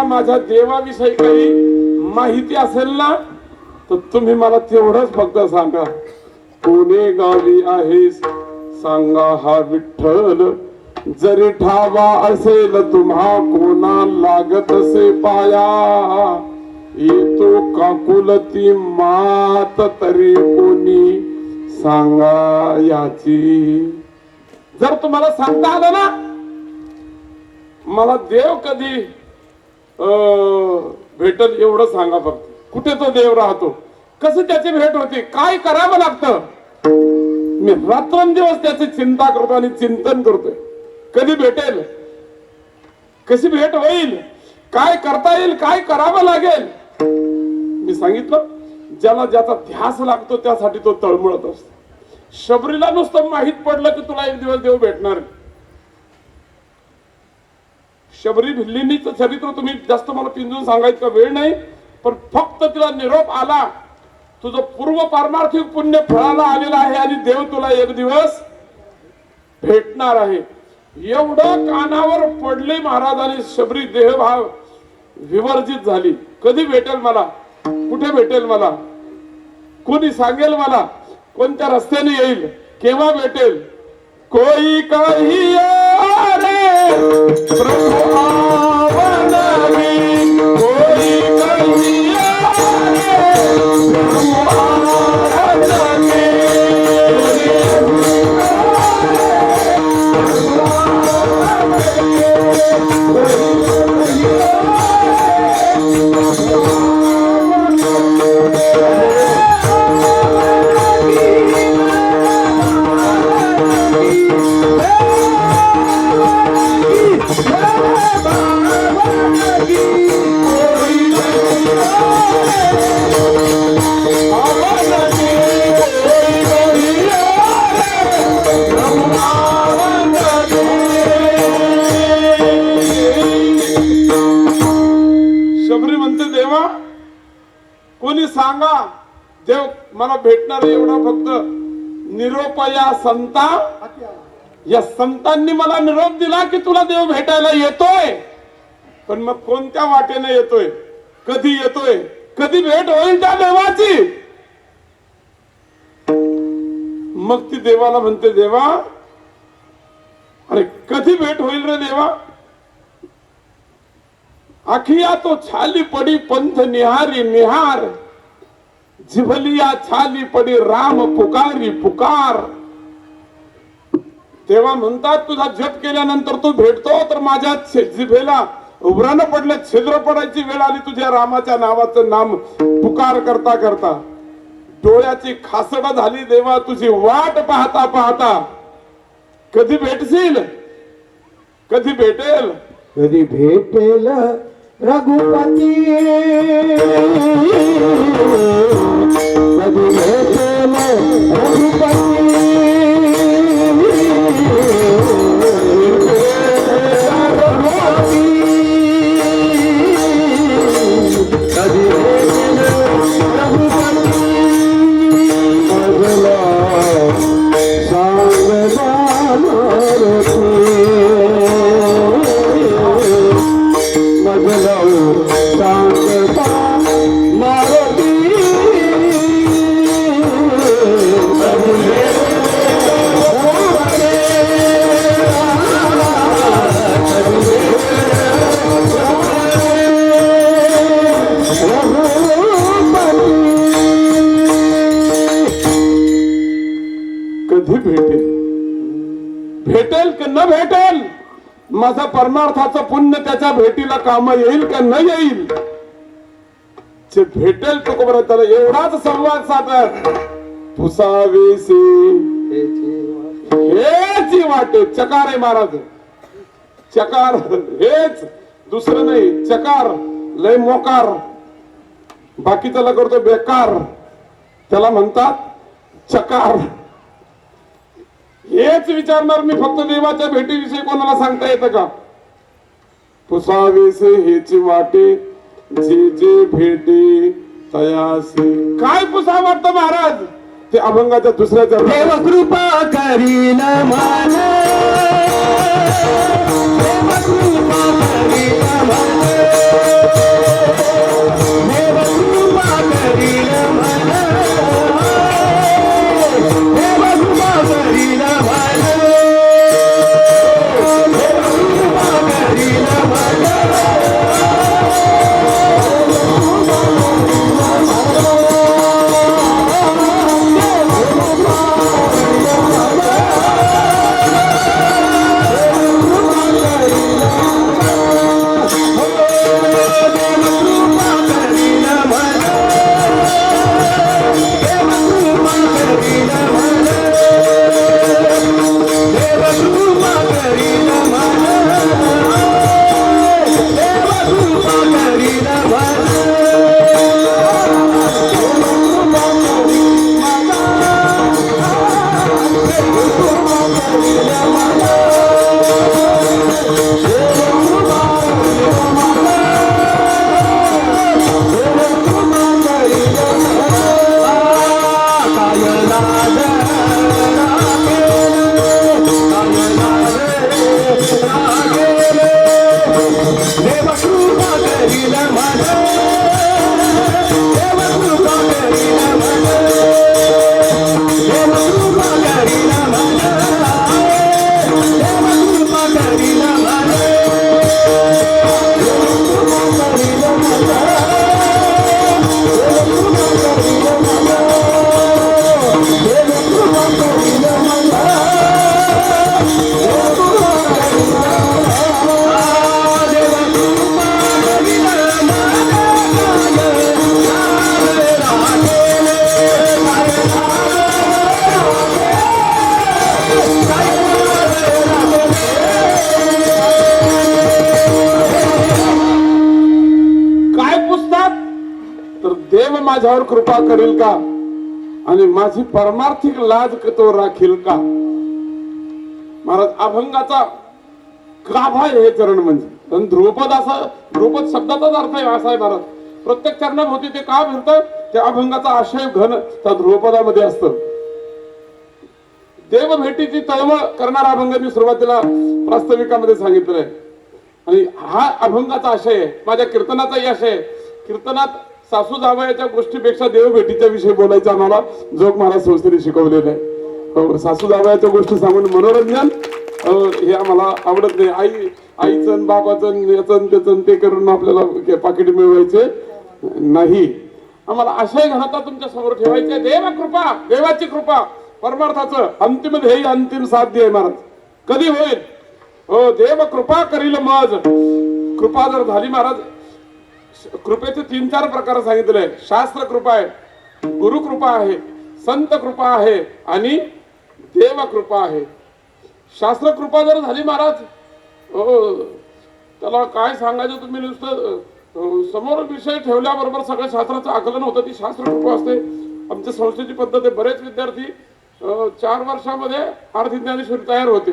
माझ्या देवाविषयी काही माहिती असेल ना तर तुम्ही मला तेवढंच फक्त सांगा. कोणे गावी आहेस सांगा हा विठ्ठल, जरी ठावा असेल तुम्हा कोणा लागत असे पाया, येतो काकुलती मात तरी कोणी सांगा याची. जर तुम्हाला सांगता आलं ना मला देव कधी भेटल एवढं सांगा फक्त. कुठे तो देव राहतो, कसं त्याची भेट होते, काय करावं लागतं. मी रात्रंदिवस त्याची चिंता करतो आणि चिंतन करतोय. कधी भेटेल, कशी भेट होईल, काय करता येईल, काय करावं लागेल. मी सांगितलं ज्याला ज्याचा ध्यास लागतो त्यासाठी तो तळमळत असतो. शबरीला नुसतं माहित पडलं की तुला एक दिवस देव भेटणार. शबरी भिल्लीनीचं चरित्र तुम्ही जास्त मला पिंजून सांगायचं वेळ नाही, पण फक्त तिला निरोप आला तुझं पूर्व पारमार्थिक पुण्य फळाला आलेलं आहे आणि देव तुला एक दिवस भेटणार आहे. एवढं कानावर पडले महाराजांनी शबरी देहभाव विवर्जित झाली. कधी भेटेल मला, कुठे भेटेल मला, कोणी सांगेल मला, कोणत्या रस्त्याने येईल, केव्हा भेटेल. कोई काही रे प्रभु आवनवी, कोई काही रे प्रभु आवनवी. शबरी म्हणते देवा कोणी सांगा देव मला भेटणार एवढा फक्त निरोप. या संता, या संतांनी मला निरोप दिला की तुला देव भेटायला येतोय. पण मग कोणत्या वाटेने येतोय, कधी येतोय, कधी भेट होईल त्या देवाची. मग ती देवाला म्हणते देवा अरे कधी भेट होईल रे देवा. आखिया तो छाली पडी पंथ निहारी निहार, जिभलिया छाली पडी राम पुकारी पुकार. तेव्हा म्हणतात तुझा जप केल्यानंतर तू भेटतो तर माझ्या जिभेला उभरानं पडलं, छिद्र पडायची वेळ आली तुझ्या रामाच्या नावाचं नाम पुकार करता करता. डोळ्याची खासड झाली देवा तुझी वाट पाहता पाहता. कधी भेटशील, कधी भेटेल, कधी भेटेल रघुपती, कधी भेटेल रघुपती. कधी भेटेल रघुपती. कधी भेटेल, भेटेल की न भेटेल, माझा परमार्थाचं पुण्य त्याच्या भेटीला काम येईल का न येईल, जे भेटेल तुकोबर त्याला एवढाच संवाद साधत पुसावेसे हेच वाटे. चकार आहे महाराज, चकार हेच, दुसरं नाही. चकार लय मोकार, बाकीच्याला करतो बेकार, त्याला म्हणतात चकार. हेच विचारणार मी फक्त देवाच्या भेटीविषयी कोणाला सांगता येतं का? पुसावेसे हेच वाटे जे जे भेटे तयासी. काय पुसा वाटतं महाराज? ते अभंगाच्या दुसऱ्या देव कृपा करील मान, देव कृपा करील मान, देव कृपा करील मान, देव कृपा करील मान, देव कृपा करील मान. माझ्यावर कृपा करेल का आणि माझी परमार्थिक लाज तो राखील का? महाराज अभंगाचा गाभा हे चरण म्हणजे, पण ध्रुपद असं, ध्रुपद शब्दाचाच अर्थ आहे असा आहे महाराज. प्रत्येक चरणाभोवती ते का फिरतं, त्या अभंगाचा आशय घन त्या ध्रुपदामध्ये असतं. देव भेटीची तळमळ करणारा अभंग मी सुरुवातीला प्रास्ताविकामध्ये सांगितलंय आणि हा अभंगाचा आशय आहे. माझ्या कीर्तनाचाही आशय आहे. कीर्तनात सासू जावयाच्या गोष्टीपेक्षा देवभेटीच्या विषयी बोलायचं आम्हाला जोग महाराज संस्थेने शिकवलेलं आहे. सासू जावयाच्या गोष्टी सांगून मनोरंजन हे आम्हाला आवडत नाही. आईचं बाबाचं याचं त्याचं ते करून आपल्याला पाकिट मिळवायचे नाही. आम्हाला आशय घनता तुमच्या समोर ठेवायचे. देव कृपा, देवाची कृपा, परमार्थाचं अंतिम ध्येय, अंतिम साध्य आहे महाराज. कधी होईल? हो, देव कृपा करील मज. कृपा जर झाली महाराज, कृपेचे 3-4 प्रकार सांगितले. शास्त्र कृपा आहे, गुरु कृपा आहे, संत कृपा आहे आणि देव कृपा आहे. शास्त्र कृपा जर झाली महाराज, हो त्याला काय सांगायचं, तुम्ही नुसतं समोर विषय ठेवल्याबरोबर सगळ्या शास्त्राचं आकलन होतं. ती शास्त्र कृपा असते. आमच्या संस्थेची पद्धत आहे. बरेच विद्यार्थी 4 वर्षामध्ये अर्धी ज्ञानेश्वरी तयार होते.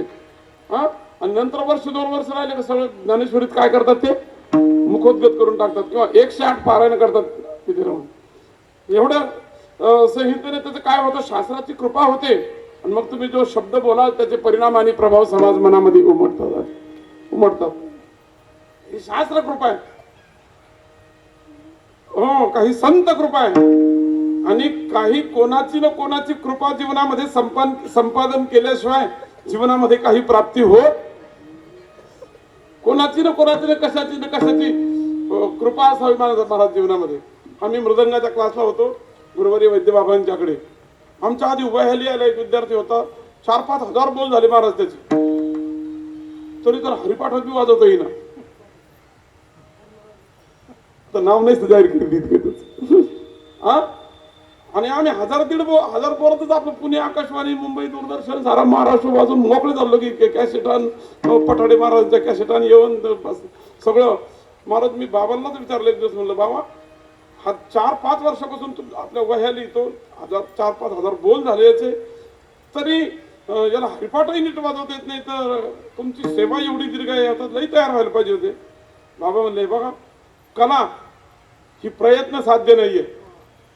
आणि नंतर वर्ष 2 वर्ष राहिले का सगळं ज्ञानेश्वरीत काय करतात, ते मुखोद्गत करून टाकतात किंवा 108 पारायण करतात तिथे राहून. एवढं संहितेने त्याचं काय होतं, शास्त्राची कृपा होते आणि मग तुम्ही जो शब्द बोलाल त्याचे परिणाम आणि प्रभाव समाज मनामध्ये उमटतात. ही शास्त्र कृपा आहे. हो, काही संत कृपा आहे आणि काही कोणाची न कोणाची कृपा जीवनामध्ये संपादन केल्याशिवाय जीवनामध्ये काही प्राप्ती होत. कोणाची न कोणाची कशाची कृपा असावी महाराज जीवनामध्ये. आम्ही मृदंगाच्या क्लासला होतो गुरुवारी वैद्यबाबांच्याकडे. आमच्या आधी उभा आला एक विद्यार्थी होता. 4-5 हजार बोल झाले महाराज त्याचे, तरी तर हरिपाठात बी वाजवता येईना. तर नाव नाही जाहीर केली हा. आणि आम्ही 1000-1500 पोरातच आपलं पुणे आकाशवाणी, मुंबई दूरदर्शन, सारा महाराष्ट्र वाजून मोकळे झालो की कॅसेटान, पठाडे महाराजांच्या कॅसेटान येऊन सगळं. महाराज मी बाबांनाच विचारलं एक दिवस, म्हणलं बाबा हा 4-5 वर्षापासून आपल्या वह्या लिहितो, 4-5 हजार बोल झाले याचे, तरी याला हरिपाठही नीट वाजवता येत नाही, तर तुमची सेवा एवढी दीर्घ आहे, आता लई तयार व्हायला पाहिजे होते. बाबा म्हणले बघा, कला ही प्रयत्न साध्य नाहीये,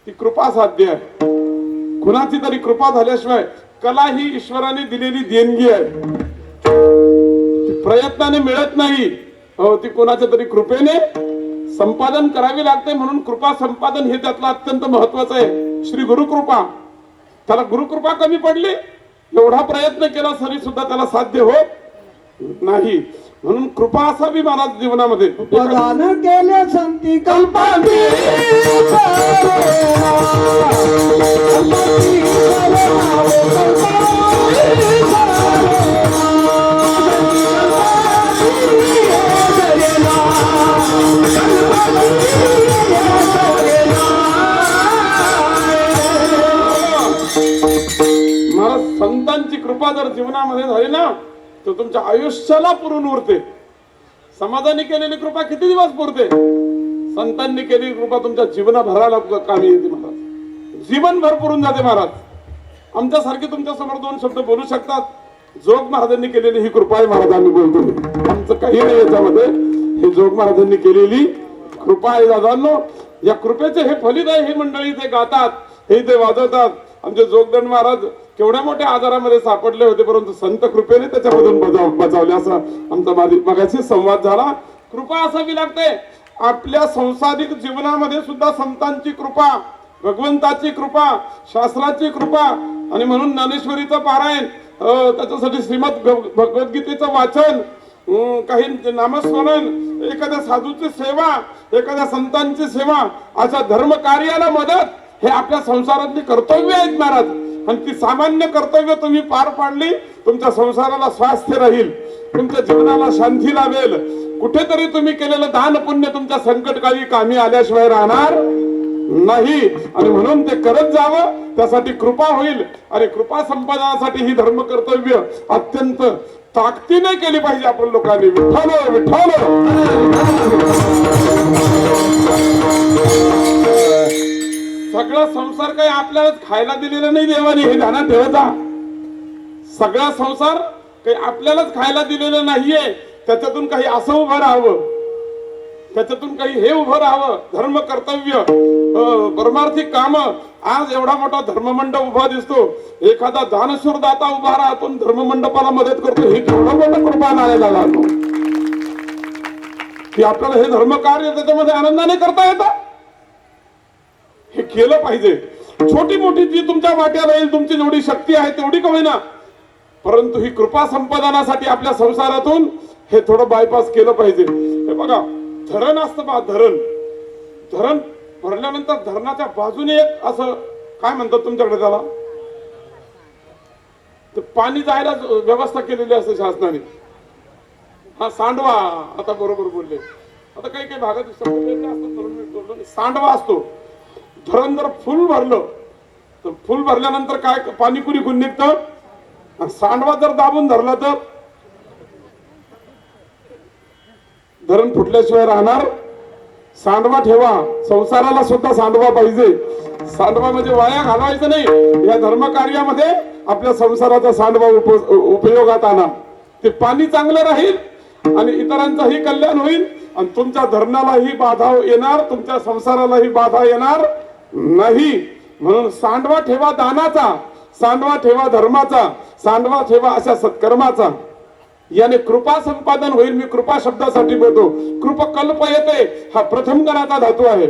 ती कृपा साध्य आहे. कुणाची तरी कृपा झाल्याशिवाय कला ही ईश्वराने दिलेली देणगी आहे, ती प्रयत्नाने मिळत नाही. हो, ती कोणाच्या तरी कृपेने संपादन करावी लागते. म्हणून कृपा संपादन हे त्यातलं अत्यंत महत्वाचं आहे. श्री गुरुकृपा, त्याला गुरुकृपा कमी पडली, एवढा प्रयत्न केला तरी सुद्धा त्याला साध्य होत नाही. म्हणून कृपा असावी महाराज जीवनामध्ये. प्रदान केले संती कल्पाती महाराज, संतांची कृपा जर जीवनामध्ये झाली ना तर तुमच्या आयुष्याला पुरून उरते. समाजाने केलेली कृपा किती दिवस पुरते? संतांनी केलेली कृपा तुमच्या जीवनाभराला कामी येते महाराज, जीवनभर पुरून जाते महाराज. आमच्यासारखे तुमच्या समोर 2 शब्द बोलू शकतात. जोग महाराजांनी केलेली ही कृपा आहे महाराज, आम्ही बोलतो. आमचं काही नाही याच्यामध्ये, हे जोग महाराजांनी केलेली कृपा आहे दादांनो. या कृपेचे हे फलित आहे. ही मंडळी ते गातात, हे ते वाजवतात. आमचे जोगदंड महाराज केवढ्या मोठ्या आजारामध्ये सापडले होते, परंतु संत कृपेने त्याच्यामधून बचावले. असा आमचा मगाशी संवाद झाला. कृपा असावी लागते आपल्या संसारिक जीवनामध्ये सुद्धा. संतांची कृपा, भगवंताची कृपा, शास्त्राची कृपा. आणि म्हणून ज्ञानेश्वरीचं पारायण, त्याच्यासाठी श्रीमद भगवद्गीतेचं वाचन, काही नामस्मरण, एखाद्या साधूची सेवा, एखाद्या संतांची सेवा, अशा धर्म कार्याला मदत, हे आपल्या संसारातली कर्तव्य आहेत महाराज. आणि ती सामान्य कर्तव्य तुम्ही पार पाडली, तुमच्या संसाराला स्वास्थ्य राहील, तुमच्या जीवनाला शांती लाभेल. कुठेतरी तुम्ही केलेलं दान पुण्य तुमच्या संकटकाळी कामी आल्याशिवाय राहणार नाही. आणि म्हणून ते करत जावं, त्यासाठी कृपा होईल. आणि कृपा संपादनासाठी ही धर्म कर्तव्य अत्यंत ताकदीने केली पाहिजे आपण लोकांनी. विठ्ठल विठ्ठल. सगळा संसार काही आपल्यालाच खायला दिलेला नाही देवाने, हे ध्यानात ठेवायचा. सगळा संसार काही आपल्यालाच खायला दिलेलं नाहीये. त्याच्यातून काही असं उभं राहावं, त्याच्यातून काही हे उभं राहावं. धर्म कर्तव्य, परमार्थिक काम. आज एवढा मोठा धर्ममंडप उभा दिसतो, एखादा दानशूर दाता उभा राहतो, धर्ममंडपाला मदत करतो. हे केवढं मोठं कृपा नाळायला लागतो की आपल्याला हे धर्म कार्य त्याच्यामध्ये आनंदाने करता येतं. हे केलं पाहिजे. छोटी मोठी जी तुमच्या वाट्याला येईल, तुमची जेवढी शक्ती आहे तेवढी कमी ना, परंतु ही कृपा संपादनासाठी आपल्या संसारातून हे थोडं बायपास केलं पाहिजे. हे बघा, धरण असतं बा, धरण. धरण भरल्यानंतर धरणाच्या बाजूने एक असं काय म्हणतात तुमच्याकडे त्याला, ते पाणी जायला व्यवस्था केलेली असते शासनाने. हा, सांडवा. आता बरोबर बोलले. आता काही काही भागात सांडवा असतो. धरण जर फुल भरलं तर फुल भरल्यानंतर काय पाणी कुणी निघतं. आणि सांडवा जर दाबून धरला तर धरण फुटल्याशिवाय राहणार. सांडवा ठेवा. संसाराला सुद्धा सांडवा पाहिजे. सांडवा म्हणजे वाया घालवायचं नाही. या धर्म कार्यामध्ये आपल्या संसाराचा सांडवा उपयोगात आणा. ते पाणी चांगलं राहील आणि इतरांचंही कल्याण होईल. आणि तुमच्या धरणालाही बाधा येणार, तुमच्या संसारालाही बाधा येणार नाही. म्हणून सांडवा ठेवा दानाचा, सांडवा ठेवा धर्माचा, सांडवा ठेवा अशा सत्कर्माचा. याने कृपा संपादन होईल. मी कृपा शब्दासाठी बोलतो. कृपकल्प येते, हा प्रथम गणाचा धातू आहे.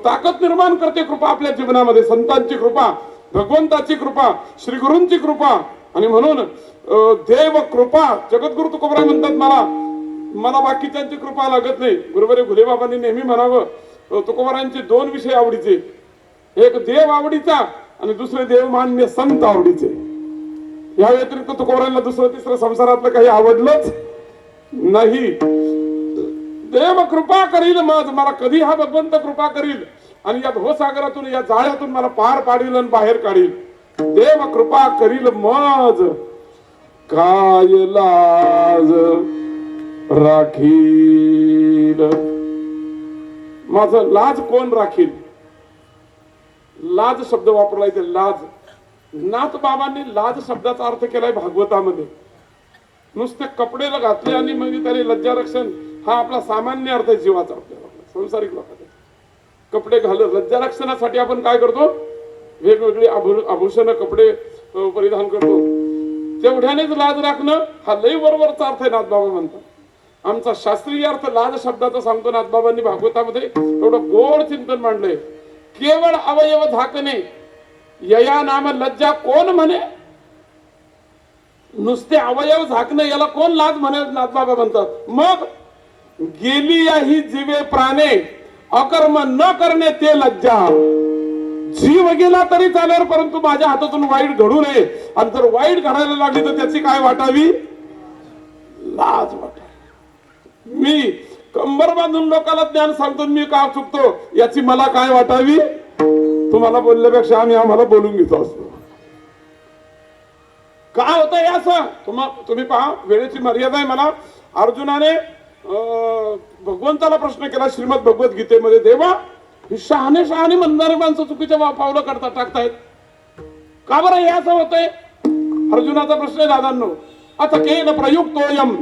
ताकद निर्माण करते कृपा आपल्या जीवनामध्ये. संतांची कृपा, भगवंताची कृपा, श्री गुरूंची कृपा. आणि म्हणून देव कृपा, जगद्गुरु तुकोबराय म्हणतात, मला बाकीच्यांची कृपा लागत नाही. गुरुवारी घुलेबाबांनी नेहमी म्हणावं, तुकोबरायांचे 2 विषय आवडीचे. एक देव आवडीचा आणि दुसरे देवमान्य संत आवडीचे. या व्यतिरिक्त तुकोबारांना दुसरं तिसरं संसारातलं काही आवडलंच नाही. देव कृपा करील मज, मला कधी हा भगवंत कृपा करील आणि या भवसागरातून या जाळ्यातून मला पार पाडील आणि बाहेर काढील. देव कृपा करील मज, काय लाज राखील. माझं लाज कोण राखील? लाज शब्द वापरला इथे, लाज. नाथ बाबांनी लाज शब्दाचा अर्थ केलाय भागवतामध्ये. नुसते कपडे घातले आणि मग त्याने लज्जा रक्षण, हा आपला सामान्य अर्थ आहे जीवाचा, आपल्याला संसारिक लोकांचा. कपडे घालत लज्जा रक्षणासाठी आपण काय करतो? वेगवेगळी आभूषण कपडे परिधान करतो. तेवढ्यानेच लाज राखणं हा लई बरोबरचा अर्थ आहे नाथ बाबा म्हणतात. आमचा शास्त्रीय अर्थ लाज शब्दाचा सांगतो नाथ बाबांनी भागवतामध्ये. एवढं गोड चिंतन मांडलंय. केवळ अवयव झाकणे यया नाम लज्जा कोण म्हणे? नुसते अवयव झाकणं याला कोण लाज म्हणे? नाथ बाबा म्हणतात. मग गेली याही जीवे प्राणे, अकर्म न करणे ते लज्जा. जीव गेला तरी चालेल, परंतु माझ्या हातातून वाईट घडू नये. आणि जर वाईट घडायला लागली तर त्याची काय वाटावी? लाज वाटावी. मी कंबर बांधून लोकांना ज्ञान सांगतो, मी का चुकतो याची मला काय वाटावी? तुम्हाला बोलल्यापेक्षा आम्हाला बोलून घेतो असतो. काय होतं हे असं? तुम्ही पहा, वेळेची मर्यादा आहे. मला अर्जुनाने भगवंताला प्रश्न केला श्रीमद भगवत गीतेमध्ये, देवा ही शहाणे शहाणे म्हणणारे माणसं चुकीच्या पावलं टाकतायत, का बरं हे असं होतंय? अर्जुनाचा प्रश्न आहे दादांनो. अथ केन प्रयुक्तोयम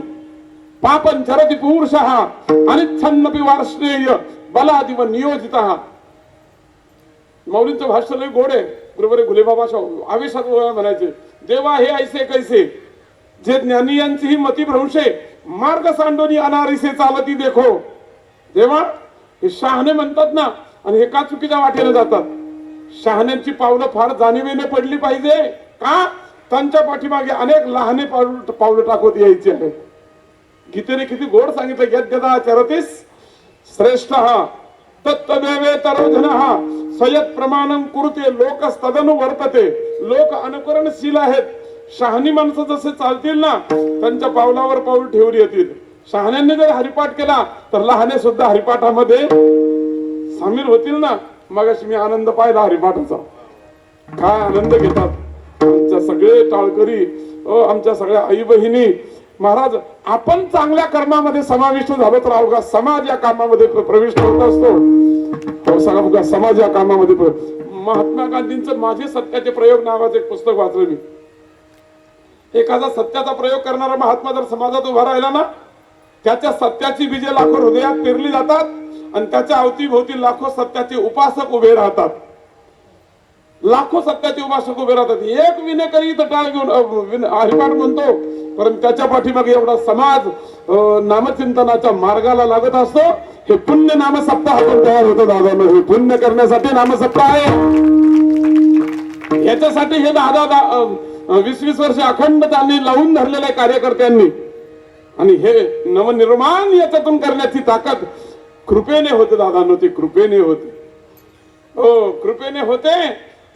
पापं चरति पुरुषः अनिच्छन्नपि वार्ष्णेय बलादिव नियोजितः. मौलींचं भाष्य लय गोड आहे. बरोबर आहे. गुलेबाबा आवेशात म्हणायचे, देवा हे ऐसे कैसे जे ज्ञानियांची ही मती भ्रंशे मार्ग सांडोनी अनारिसे चालती देखो. देवा हे शहाणे म्हणतात ना, आणि हे का चुकीच्या वाटेने जातात? शहाण्यांची पावलं फार जाणीवेने पडली पाहिजे. का? त्यांच्या पाठीमागे अनेक लहाने पावलं टाकत यायची आहेत. गीतेने किती गोड सांगितलं, यद्यदा चरतीस श्रेष्ठ तत्तदेवे तरोधनः सयत प्रमाणं कुरुते लोकस्तदनु वर्तते. लोक अनुकरणशील आहेत. शहाणी माणसं जसे चालतील ना, त्यांच्या पावलावर पाऊल ठेवून येतील. शहाण्यांनी जर हरिपाठ केला तर लहाने सुद्धा हरिपाठामध्ये सामील होतील ना. मगाशी मी आनंद पाहिला हरिपाठाचा. काय आनंद घेतात आमच्या सगळे टाळकरी, आमच्या सगळ्या आई बहिणी. महाराज, आपण चांगल्या कर्मामध्ये समाविष्ट झालो तर अवघा समाज या कामामध्ये प्रविष्ट होत असतो. सगळा समाज या कामामध्ये. महात्मा गांधींचं माझे सत्याचे प्रयोग नावाचे एक पुस्तक वाचलं मी. एखादा सत्याचा प्रयोग करणारा महात्मा जर समाजात उभा राहिला ना, त्याच्या सत्याची बीजे लाखो हृदयात पेरली जातात आणि त्याच्या अवतीभोवती लाखो सत्याचे उपासक उभे राहतात. लाखो सत्याचे उपासक उभे राहतात. एक विनेकरी इथं टाळ घेऊन हरिपाठ म्हणतो, परंतु त्याच्या पाठीमागे एवढा समाज नामचिंतनाच्या मार्गाला लागत असतो. हे पुण्य नाम सप्ताहातून तयार होतं दादा. हे पुण्य करण्यासाठी नामसप्ताह आहे. याच्यासाठी हे 10-20 वर्ष अखंड त्यांनी लावून धरलेल्या कार्यकर्त्यांनी. आणि हे नवनिर्माण याच्यातून करण्याची ताकद कृपेने होते दादांनो. ते कृपेने होते. हो, कृपेने होते.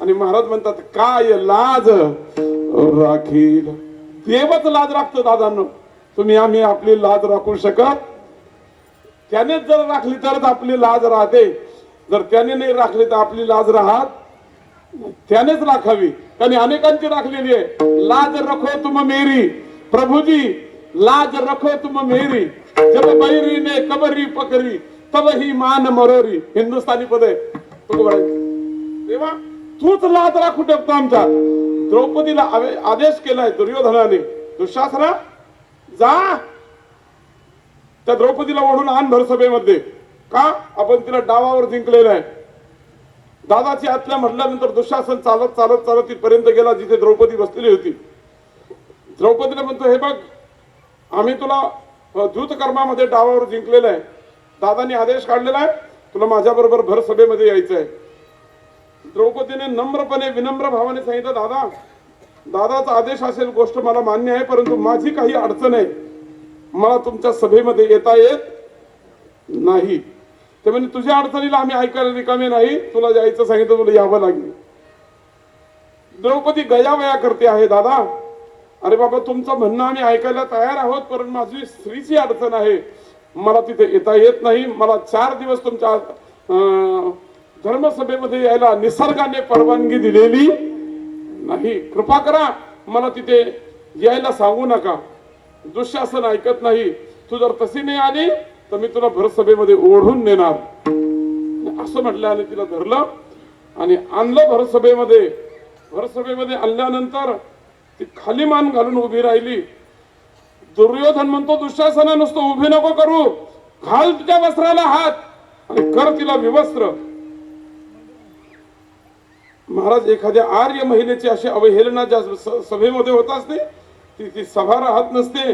आणि महाराज म्हणतात, काय लाज राखील. देवच लाज राखतो दादांनो. आम्ही आपली लाज राखू शकत? त्यानेच जर राखली तरच आपली लाज राहते. जर त्याने नाही राखली तर आपली लाज राहत. त्यानेच राखावी. त्याने अनेकांची राखलेली आहे. लाज रखो तुम मेरी प्रभुजी, लाज रखो तुम मेरी, जब बैरी ने कबरी पकरी तब ही मान मरोरी. हिंदुस्थानी पद आहे. तेव्हा तूच लाज राखू शकतो. आमच्या द्रौपदीला आदेश केलाय दुर्योधनाने, दुःशासना जा त्या द्रौपदीला ओढून आण भरसभेमध्ये. का? आपण तिला डावावर जिंकलेलं आहे. दादाची आज्ञा म्हटल्यानंतर दुःशासन चालत चालत चालत तिथपर्यंत गेला जिथे द्रौपदी बसलेली होती. द्रौपदीला म्हणतो, हे बघ, आम्ही तुला दूत कर्मामध्ये डावावर जिंकलेलं आहे. दादाने आदेश काढलेला आहे, तुला माझ्या बरोबर भरसभेमध्ये यायचं आहे. द्रौपदीने नम्रपणे विनम्र भावाने सांगितलं, दादाचा आदेश असेल गोष्ट मला मान्य आहे, परंतु माझी काही अडचण आहे. मला तुमच्या सभेमध्ये येता येत नाही. ते म्हणजे तुझ्या अडचणीला आम्ही ऐकायला रिकामे नाही. तुला जायचं सांगितलं, तुला यावं लागेल. द्रौपदी गयावया करते आहे दादा. अरे बाबा तुमचं म्हणणं आम्ही ऐकायला तयार आहोत, पण माझी स्त्रीची अडचण आहे, मला तिथे येता येत नाही. मला 4 दिवस तुमच्या धर्मसभेमध्ये यायला निसर्गाने परवानगी दिलेली नाही. कृपा करा, मला तिथे यायला सांगू नका. दुःशासन ऐकत नाही. तू जर तशी नाही आली तर मी तुला भरसभेमध्ये ओढून नेणार असं म्हटल्याने तिला धरलं आणि आणलं भरसभेमध्ये. भरसभेमध्ये आणल्यानंतर ती खाली मान घालून उभी राहिली. दुर्योधन म्हणतो, दुःशासना नुसतं उभी नको करू, घाल तुझ्या वस्त्राला हात आणि कर तिला विवस्त्र. महाराज, एखाद्या आर्य महिलेची अशी अवहेलना ज्या सभेमध्ये होत असते ती सभा राहत नसते.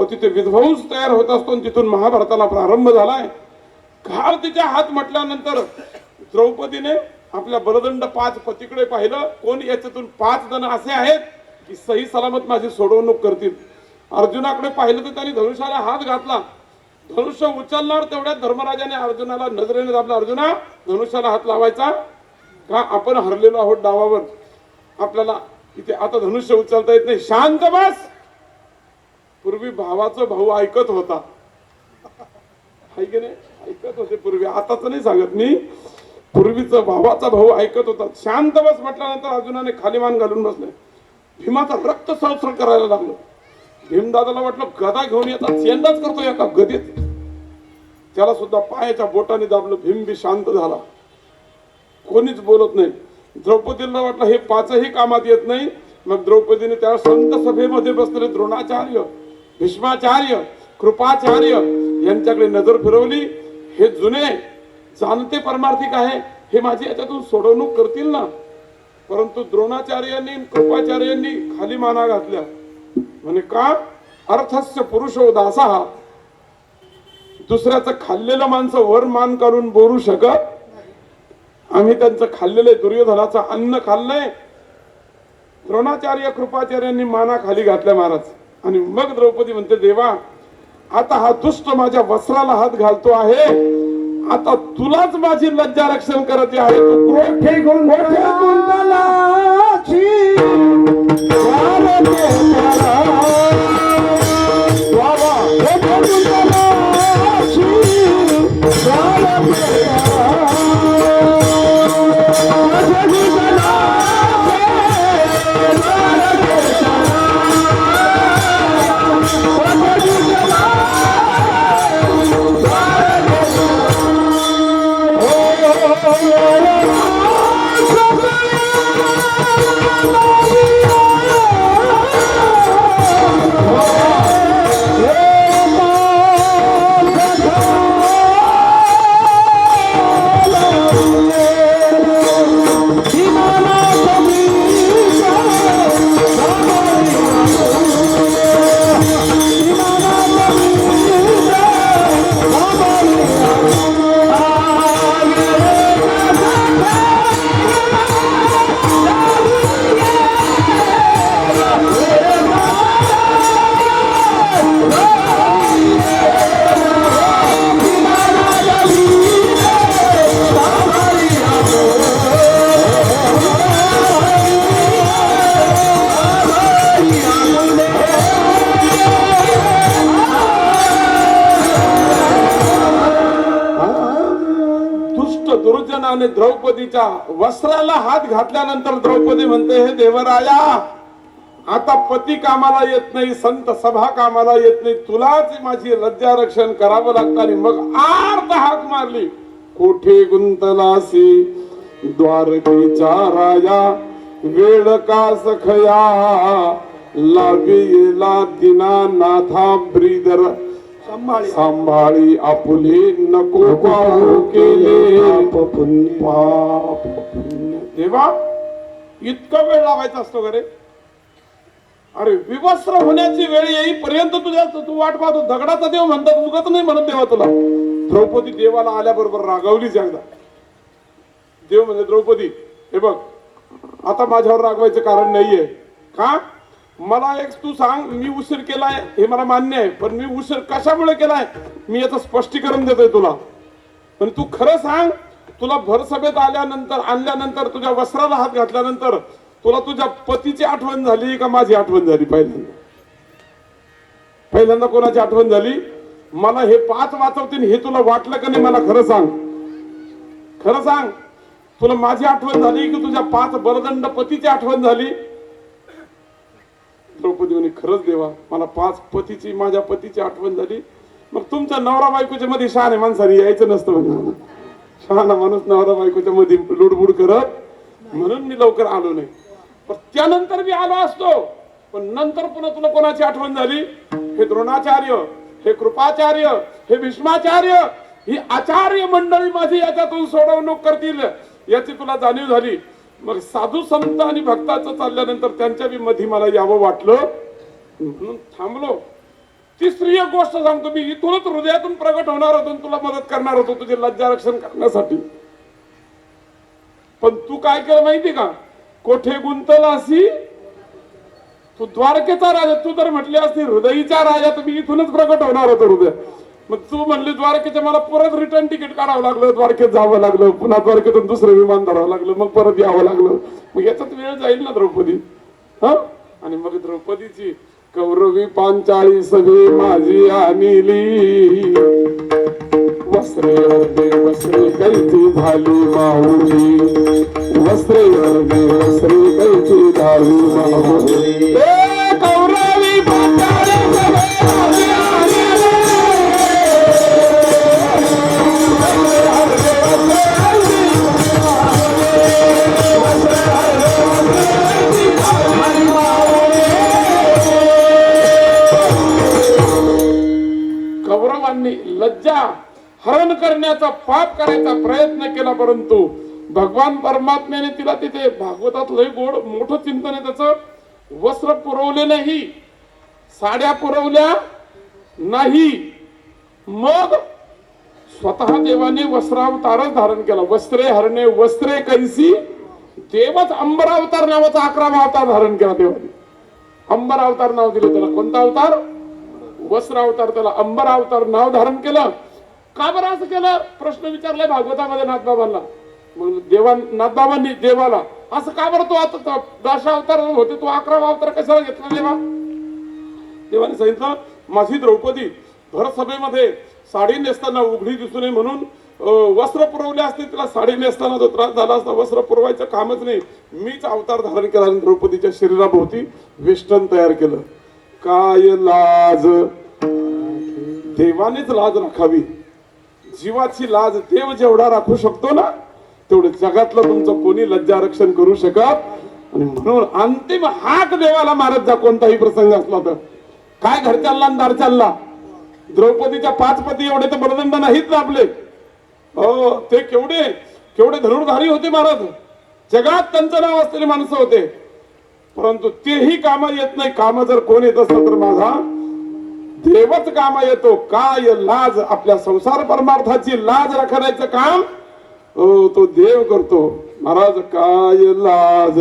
तिथे विध्वंस तयार होत असतो आणि तिथून महाभारताला प्रारंभ झालाय. घाल तिच्या हात म्हटल्यानंतर द्रौपदीने आपल्या बलदंड 5 पतीकडे पाहिलं. कोण याच्यातून 5 जण असे आहेत की सही सलामत माझी सोडवणूक करतील. अर्जुनाकडे पाहिलं तर त्यांनी धनुष्याला हात घातला. धनुष्य उचलणार तेवढ्यात धर्मराजाने अर्जुनाला नजरेने दाबला. अर्जुना, धनुष्याला हात लावायचा का? आपण हरलेलो आहोत डावावर, आपल्याला इथे आता धनुष्य उचलता येत नाही. शांत बस. पूर्वी भावाचा भाऊ ऐकत होता, हाय की नाही? ऐकत होते पूर्वी, आताच नाही सांगत मी. पूर्वीचा भावाचा भाऊ ऐकत होता. शांत बस म्हटल्यानंतर अर्जुनाने खाली मान घालून बसले. भीमाचा रक्त सळसळ करायला लागलं. भीमदादाला वाटलं गदा घेऊन येतात, यंदाच करतो एका गदेत. त्याला सुद्धा पायाच्या बोटाने दाबलं. भीम बी शांत झाला, कोणीच बोलत नाही. द्रौपदीला वाटलं हे 5ही कामात येत नाही. मग द्रौपदीने त्या संत सभेमध्ये बसलेले द्रोणाचार्य, भीष्माचार्य, कृपाचार्य यांच्याकडे नजर फिरवली. हे जुने जाणते परमार्थिक आहे, हे माझी याच्यातून सोडवणूक करतील ना. परंतु द्रोणाचार्यांनी, कृपाचार्यांनी खाली माना घातल्या. म्हणे का? अर्थस्य पुरुषो दासा. दुसऱ्याचं खाल्लेलं माणसं वर मान काढून बोलू शकत? आम्ही त्यांचं खाल्लेलं दुर्योधनाचं अन्न खाल्लंय. द्रोणाचार्य, कृपाचार्यांनी माना खाली घातल्या महाराज. आणि मग द्रौपदी म्हणते, देवा आता हा दुष्ट माझ्या वस्त्राला हात घालतो आहे, आता तुलाच माझी लज्जा रक्षण करायची आहे. तू कोठे गुंतलाची दुर्योधनाने द्रौपदीच्या वस्त्राला हात घातल्यानंतर द्रौपदी म्हणते, हे देवराया, आता पती कामाला येत नाही, संत सभा कामाला येत नाही, तुलाच माझी लज्जा रक्षण करावं लागतं. आणि मग आर्ध हाक मारली. कोठे गुंतलासी द्वारकेच्या राया, वेळ का सखया लाविला दीनानाथा ब्रीदर सांभाळी आपुले नको पाहू केले पाप पुण्य. देवा इतका वेळ लावायचा असतो का रे? अरे विवस्त्र होण्याची वेळ येईपर्यंत तू वाट पाहतो. दगडाचा देव म्हणतात, उगाच नाही म्हणत देवा तुला. द्रौपदी देवाला आल्याबरोबर रागावलीच एकदा. देव म्हणजे द्रौपदी, हे बघ आता माझ्यावर रागवायचं कारण नाहीये का? मला एक तू सांग, मी उशीर केलाय हे मला मान्य आहे, पण मी उशीर कशामुळे केलाय मी याचं स्पष्टीकरण देतोय तुला. पण तू खरं सांग, तुला भरसभेत आणल्यानंतर तुझ्या वस्त्राला हात घातल्यानंतर तुला तुझ्या पतीची आठवण झाली का माझी आठवण झाली? पहिल्यांदा पहिल्यांदा कोणाची आठवण झाली? मला हे 5 वाचवतील हे तुला वाटलं का नाही? मला खरं सांग, खरं सांग, तुला माझी आठवण झाली की तुझ्या 5 बरदंड पतीची आठवण झाली? द्रौपदी म्हणे खरंच देवा, मला 5 पतीची, माझ्या पतीची आठवण झाली. मग तुमच्या नवरा बायकोच्या मध्ये शहाणे माणसाने यायचं नसतं म्हणजे. शहाणा माणूस नवरा बायकोच्या मध्ये लुडबुड करत, म्हणून मी लवकर आलो नाही. पण त्यानंतर मी आलो असतो. पण नंतर पुन्हा तुला कोणाची आठवण झाली? हे द्रोणाचार्य, हे कृपाचार्य, हे भीष्माचार्य, ही आचार्य मंडळी माझी याच्यातून सोडवणूक करतील याची तुला जाणीव झाली. मग साधू संत आणि भक्ताचं चालल्यानंतर त्यांच्या बी मध्ये मला यावं वाटलं म्हणून थांबलो. तिसरी एक गोष्ट सांगतो, मी इथूनच हृदयातून प्रगट होणार होतो, तुला मदत करणार होतो तुझे लज्जा रक्षण करण्यासाठी. पण तू काय केलं माहिती का? कोठे गुंतला असी तू द्वारकेचा राजा. तू तर म्हटली असती हृदयीचा राजा, तर मी इथूनच प्रगट होणार होतो हृदय. मग तू म्हणली द्वारकेच्या, मला परत रिटर्न तिकीट काढावं लागलं, द्वारकेत जावं लागलं, पुन्हा द्वारकेतून दुसरं विमान धरावं लागलं, मग परत यावं लागलं. मग याच्यात वेळ जाईल ना द्रौपदी. हा, आणि मग द्रौपदीची कौरवी पांचाळी सभे माझी आणली, वस्त्रे अर्धे वस्त्रे कैची झाली माऊली, वस्त्रे अर्धे वस्त्रे कैची झाली माऊली. कौरवी पांचाळी सभे माझी आणली, कौरवांनी लज्जा हरण करण्याचा, पाप करायचा प्रयत्न केला, परंतु भगवान परमात्म्याने तिला तिथे भागवतात लय गोड मोठं चिंतन आहे त्याचं. वस्त्र पुरवले नाही, साड्या पुरवल्या नाही, मग स्वतः देवाने वस्त्रावतारच धारण केला. वस्त्रे हरणे वस्त्रे कैसी, देवच अंबरावतार नावाचा 11वा अवतार धारण केला देवाने. अंबर अवतार नाव दिलं त्याला. कोणता अवतार? वस्त्र अवतार. त्याला अंबर अवतार नाव धारण केलं. का बरं असं केलं? प्रश्न विचारलाय भागवतामध्ये नाथबाबांना. मग नाथबाबांनी देवाला असं का बरं, तू आता 10 अवतार होते, तू 11वा अवतार कशाला घेतला देवा? देवाने सांगितलं, माझी द्रौपदी भर सभेमध्ये साडी नेसताना उघडी दिसू नये म्हणून वस्त्र पुरवले असते. तिला साडी नेसताना जो त्रास झाला असता, वस्त्र पुरवायचं कामच नाही, मीच अवतार धारण केला आणि द्रौपदीच्या शरीराभोवती वेष्टन तयार केलं. काय लाज, देवानेच लाज राखावी. जीवाची लाज देव जेवढा राखू शकतो ना, तेवढे जगातलं तुमचं कोणी लज्जा रक्षण करू शकत. आणि म्हणून अंतिम हाक देवाला मारत जा कोणताही प्रसंग असला तर. काय घर चालला दार चालला. द्रौपदीच्या 5 पती एवढे तर बरदंड नाहीत ना आपले. हो, ते केवढे केवढे धनुर्धारी होते महाराज. जगात त्यांचं नाव असलेले माणसं होते, परंतु तेही कामा येत नाही. काम जर कोण येत असलं तर माझा देवच कामा येतो. काय लाज, आपल्या संसार परमार्थाची लाज राखण्याचं काम तो देव करतो. महाराज काय लाज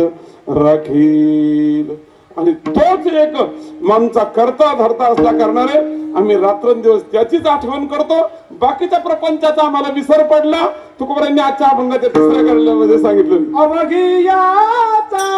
राखील. आणि तोच एक माणसा करता धरता असला करणारे आम्ही रात्रंदिवस त्याचीच आठवण करतो. बाकीच्या प्रपंचाचा आम्हाला विसर पडला. तुकोबारांनी आजच्या अभंगाच्या 3ऱ्या कडल्यामध्ये सांगितलं, अवघियाचा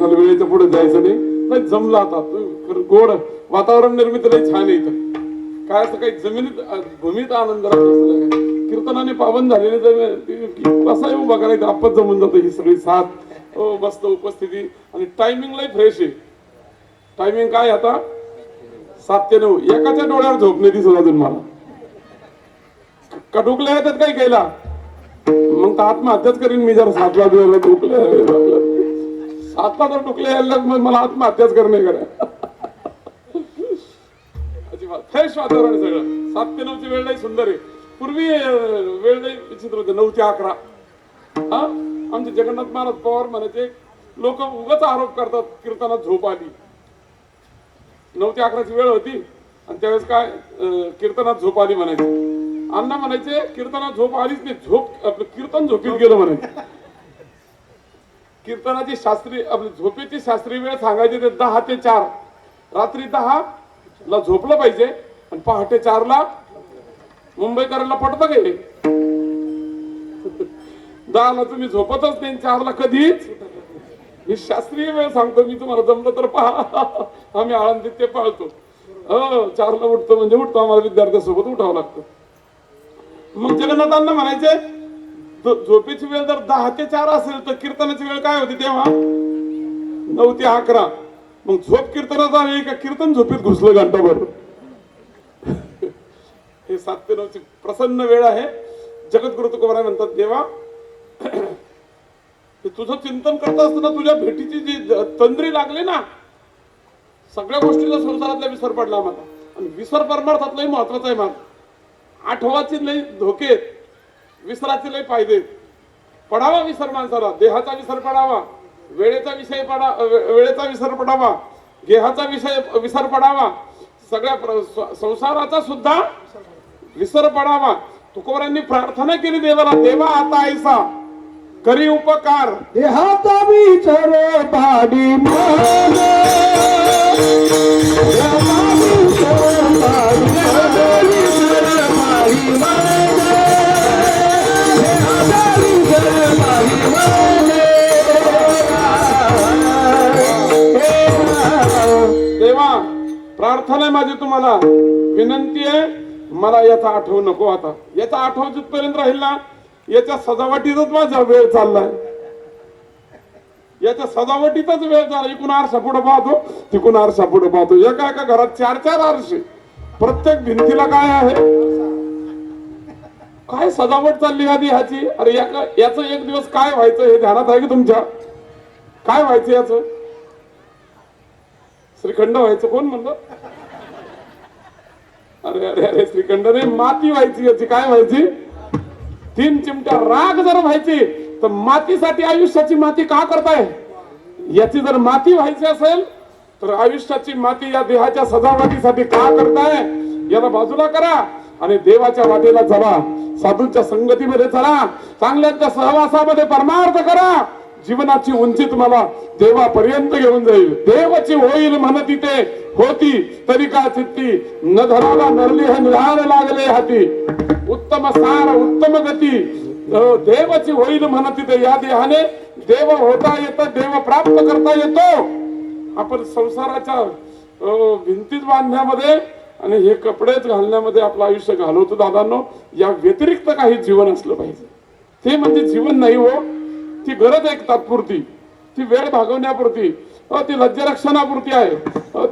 मला वेळेच्या पुढे जायचं नाही जमलं आता गोड वातावरण निर्मित लई छान आहे इथं काय असं काही जमिनीत भूमीत आनंद राहत असतं काय कीर्तनाने पावन झालेले कसा उभा करायचं आपत जमून जातं ही सगळी साथ मस्त उपस्थिती आणि टायमिंग लई फ्रेश आहे टायमिंग काय आता 7 ते 9 एकाच्या डोळ्यावर झोप नाही दिसत अजून मला का डुकल्या येतात काही केला मग तर आत्महत्याच करीन मी जर 7ला डुकल्या 7ला जर डुकल्या यायला मग मला आत्महत्याच करणे करा अजिबात फ्रेश वातावरण सगळं 7 ते 9 ची वेळ नाही सुंदर आहे पूर्वी वेळ नाही विचित्र होते 9 ते 11 हा आमचे जगन्नाथ महाराज पवार म्हणायचे लोक उगाच आरोप करतात कीर्तनात झोप आली 9 ते 11 ची वेळ होती आणि त्यावेळेस काय कीर्तनात झोप आली म्हणायचे अण्णा म्हणायचे कीर्तनात झोप आलीच नाही झोप आपलं कीर्तन झोपीत गेलं म्हणायचे कीर्तनाची शास्त्रीय आपली झोपेची शास्त्रीय वेळ सांगायची ते 10 ते 4 रात्री 10 ला झोपलं पाहिजे आणि पहाटे 4 ला मुंबईकरांना पटतं काय 10 ला तुम्ही झोपतच नाही 4 ला कधीच ही शास्त्रीय वेळ सांगतो मी तुम्हाला जमलं तर पहा आम्ही आळंदीत ते पाळतो 4 ला उठतो म्हणजे उठतो आम्हाला विद्यार्थ्यांसोबत उठावं लागतं मग जगन्नाथांना म्हणायचे झोपेची वेळ जर 10 ते 4 असेल तर कीर्तनाची वेळ काय होती तेव्हा 9 ते 11 मग झोप कीर्तनाचा वेळ का कीर्तन झोपेत घुसलं घंटाभर हे 7 ते 9 ची प्रसन्न वेळ आहे जगद्गुरु तुकोबाराय म्हणतात देवा तुझं चिंतन करत असताना तुझ्या भेटीची जी तंद्री लागली ना सगळ्या गोष्टीचा संसारातला विसर पडला आम्हाला आणि विसर परमार्थातलाही महत्वाचा आहे मला आठवाची लई धोके विसराचे लई फायदे पडावा विसर माणसाला देहाचा विसर पडावा वेळेचा विसर पडावा गेहाचा विसर पडावा सगळ्या संसाराचा सुद्धा विसर पडावा तुकोबारांनी प्रार्थना केली देवाला देवा आता ऐसा करी उपकार देहाचा विचार पाडी देवा प्रार्थना आहे माझी तुम्हाला विनंती आहे मला याचा आठव नको आता याचा आठव जिथपर्यंत राहील ना याच्या सजावटीतच माझा वेळ चाललाय याच्या सजावटीतच वेळ झाला इकडून आरसा पुढे पाहतो तिकडून आरसा पुढे पाहतो एका एका घरात 4 आरसे प्रत्येक भिंतीला काय आहे काय सजावट चालली आधी ह्याची अरे याचं एक दिवस काय व्हायचं हे ध्यानात आहे की तुमच्या काय व्हायचं याचं श्रीखंड व्हायचं कोण म्हणलं अरे अरे अरे श्रीखंड नाही माती व्हायची याची काय व्हायची 3 चिमट्या राग जर व्हायची तर मातीसाठी आयुष्याची माती का करताय याची जर माती व्हायची असेल तर आयुष्याची माती या देहाच्या सजावटीसाठी का करताय याला बाजूला करा आणि देवाच्या वाटेला चला साधूंच्या संगतीमध्ये चला चांगल्यांच्या सहवासामध्ये परमार्थ करा जीवनाची उंची तुम्हाला देवापर्यंत घेऊन जाईल देवाची होईल म्हणती ते होती तरी का चित्ती न धराला नरली हे निधान लागले हाती उत्तम सार उत्तम गती देवाची होईल म्हणती ते या देहाने देव होता येतं देव प्राप्त करता येतो आपण संसाराच्या भिंतीत बांधण्यामध्ये आणि हे कपडेच घालण्यामध्ये आपलं आयुष्य घालवतो दादांनो या व्यतिरिक्त काही जीवन असलं पाहिजे ते म्हणजे जीवन नाही हो ती गरज आहे तात्पुरती ती वेळ भागवण्यापुरती ती लज्जरक्षणापुरती आहे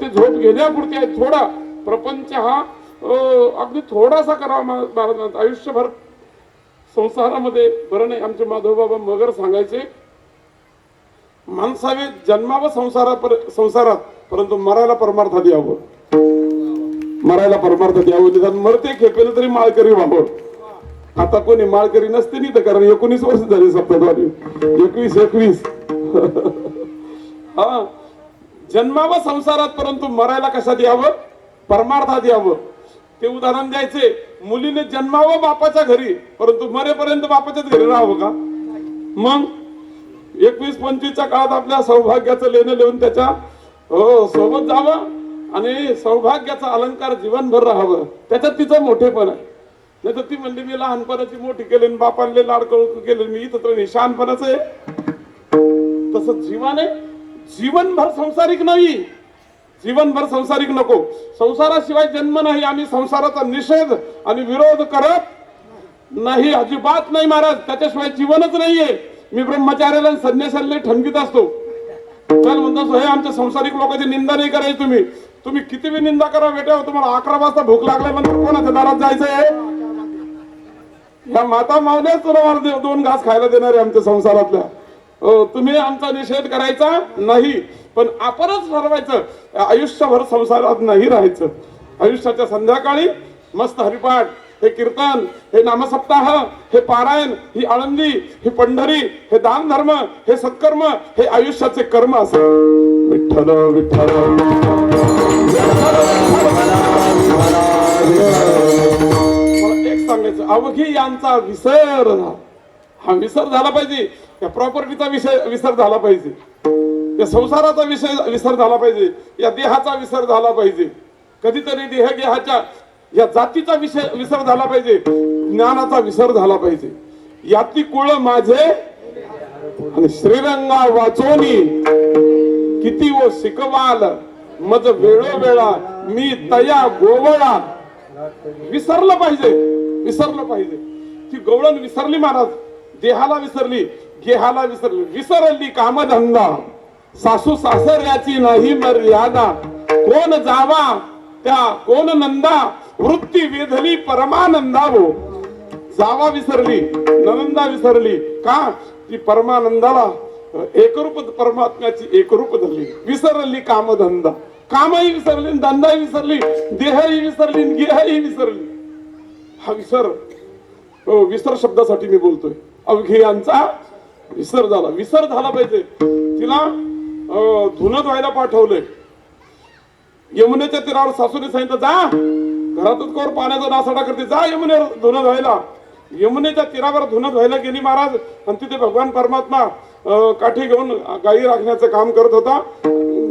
ती झोप घेण्यापुरती आहे थोडा प्रपंच हा अगदी थोडासा करावा महाराज आयुष्यभर संसारामध्ये बरं नाही आमचे माधव बाबा मगर सांगायचे माणसावे जन्मावं संसारात परंतु मरायला परमार्थात यावं मरायला परमार्थात यावं निदान मरते खेपेल तरी माळकरी व्हावं आता कोणी माळकरी नसते नाही तर कारण 19 वर्ष झाली सप्तद्वारी 21 हा जन्मावं संसारात परंतु मरायला कशात यावं परमार्थात यावं ते उदाहरण द्यायचे मुलीने जन्मावं बापाच्या घरी परंतु मरेपर्यंत बापाच्याच घरी राहावं का मग 21-25च्या काळात आपल्या सौभाग्याचं लेणं लिहून त्याच्या सोबत जावं आणि सौभाग्याचा अलंकार जीवनभर राहावं त्याच्यात तिचं मोठेपण आहे नाही तर ती म्हणली मी लहानपणाची मोठी केली बापांले लाडकं केले मी इथं तर शहाणपणाचं आहे तसं जीवाने जीवनभर संसारिक नाही, जीवनभर संसारिक नको. संसाराशिवाय जन्म नाही. आम्ही संसाराचा निषेध आणि विरोध करत नाही, अजिबात नाही महाराज. त्याच्याशिवाय जीवनच नाहीये. मी ब्रह्मचार्याला संन्यासाला ठणकीत असतो. चल म्हणतो हे आमच्या संसारिक लोकांची निंदा नाही करायची. तुम्ही किती बी निंदा करा बेटा, तुम्हाला 11 वाजता भूक लागली म्हणून कोणाच्या दारात जायचंय? या माता मावल्याच तुला 2 घास खायला देणारे आमच्या संसारातल्या. तुम्ही आमचा निषेध करायचा नाही, पण आपणच ठरवायचं आयुष्यभर संसारात नाही राहायचं. आयुष्याच्या संध्याकाळी मस्त हरिपाठ, हे कीर्तन, हे नामसप्ताह, हे पारायण, ही आळंदी, ही पंढरी, हे दान धर्म, हे सत्कर्म, हे आयुष्याचे कर्म असे. विठ्ठल विठ्ठल मला एक सांगायचं, अवघी यांचा विसर, हा विसर झाला पाहिजे. या प्रॉपर्टीचा विसर झाला पाहिजे, या संसाराचा विसर झाला पाहिजे, या देहाचा विसर झाला पाहिजे. कधीतरी देहगेहाच्या या जातीचा विसर झाला पाहिजे, ज्ञानाचा विसर झाला पाहिजे. याती कुळ माझे आणि श्रीरंगा वाचोनी किती वो शिकवाल मज वेळोवेळा मी तया गोवळा. विसरलं पाहिजे, विसरलं पाहिजे. ती गवळण विसरली महाराज, देहाला विसरली, गेहाला विसरली, विसरली कामधंदा. सासू सासऱ्याची नाही मर्यादा, कोण जावा त्या कोण नंदा. वृत्ती वेधली परमानंदा हो. जावा विसरली, नंदा विसरली. का? ती परमानंदाला एकरूप परमात्म्याची एकरूप झाली. विसरली कामधंदा, कामही विसरली, धंदाही विसरली, देहही विसरली, गेहही विसरली. हा विसर, विसर शब्दासाठी मी बोलतोय. अवघे यांचा विसर झाला, विसर झाला पाहिजे. तिला धुणं धुवायला पाठवलंय. यमुनेच्या तीरावर सासूने सांगितलं जा, घरातच कोर पाण्याचा नासाडा करते, जा यमुनेवर धुणं धुवायला. यमुनेच्या तीरावर धुणं धुवायला गेली महाराज, आणि तिथे भगवान परमात्मा काठी घेऊन गायी राखण्याचं काम करत होता.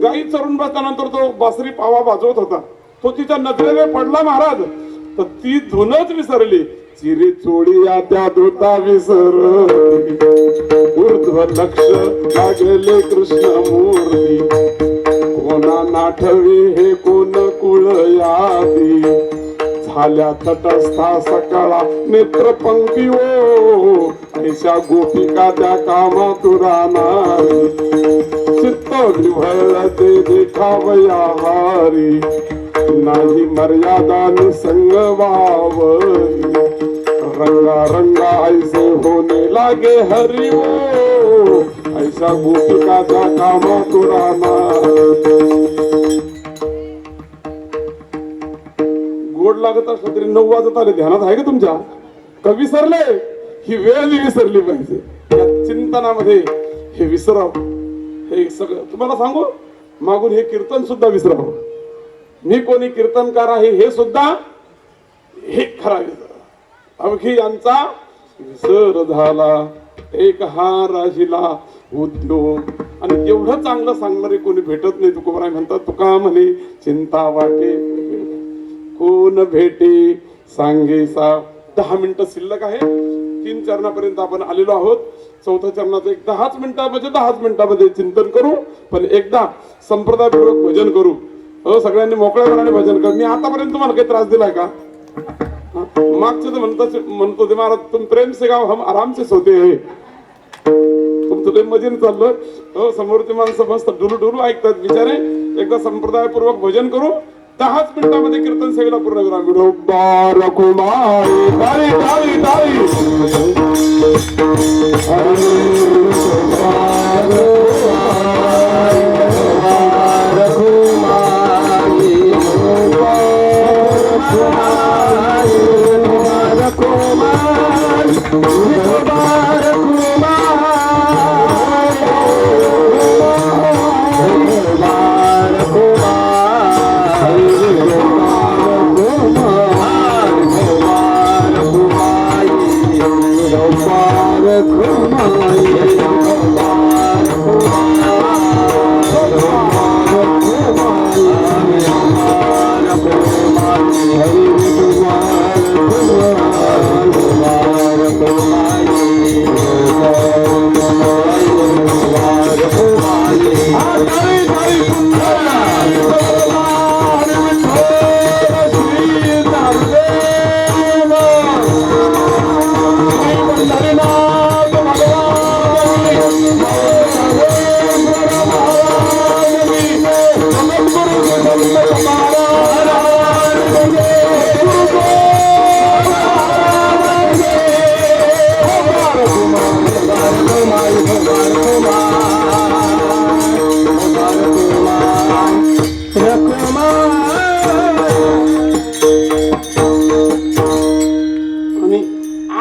गायी चरून बसल्यानंतर तो बासरी पावा वाजवत होता. तो तिच्या नजरेने पडला महाराज, तर ती धुणंच विसरली. चिरे चोळी त्या धुता विसर, ऊर्ध्व लक्ष लागले कृष्ण मूर्ती. कोणा नाठवी हे कोण कुळ यादी, झाल्या तटस्था सकाळा नेत्र पंक्ती ओ. ऐशा गोपिका त्या कामातुरा नारी, चित्त विव्हळ ते देखावया हारी. नाही मर्यादा निसंग वावरी, रंगा रंगा ऐसे होने लागे हरि ओ. ऐसा गोपिकाचा कामा तुराना. गोड लागत असलं तरी 9 वाजत आले, ध्यानात आहे का तुमच्या? का विसरले? ही वेळ विसरली पाहिजे. या चिंतनामध्ये हे विसराव. हे सगळं तुम्हाला सांगू, मागून हे कीर्तन सुद्धा विसरावं. मी कोणी कीर्तनकार आहे हे सुद्धा हे खरा विसर. अवघी यांचा विसर झाला, एक हा राहिला उद्योग. आणि तेवढं चांगलं सांगणारे कोणी भेटत नाही. तुकोबाराय म्हणतात, तुका म्हणे चिंता वाटे कोण भेटे सांगे सा. 10 मिनिटं शिल्लक आहे. 3 चरणापर्यंत आपण आलेलो आहोत. 4थ्या चरणाचं एक 10 मिनिटामध्ये 10 मिनिटामध्ये चिंतन करू, पण एकदा संप्रदायपूर्वक भजन करू. सगळ्यांनी मोकळ्या मनाने भजन कर. मी आतापर्यंत तुम्हाला काही त्रास दिलाय का? मागचे तर म्हणतो ते महाराज, तुम प्रेम से गाव हम आराम से सोते है. तुमचं ते मजेने चाललं. समोरची माणसं मस्त डुलू डुलू ऐकतात बिचारे. एकदा संप्रदायपूर्वक भजन करू. 10 मिनिटामध्ये कीर्तन सेवेला पूर्ण करा. विठोबा रखुमाई ताई ताई ताई Hare आणि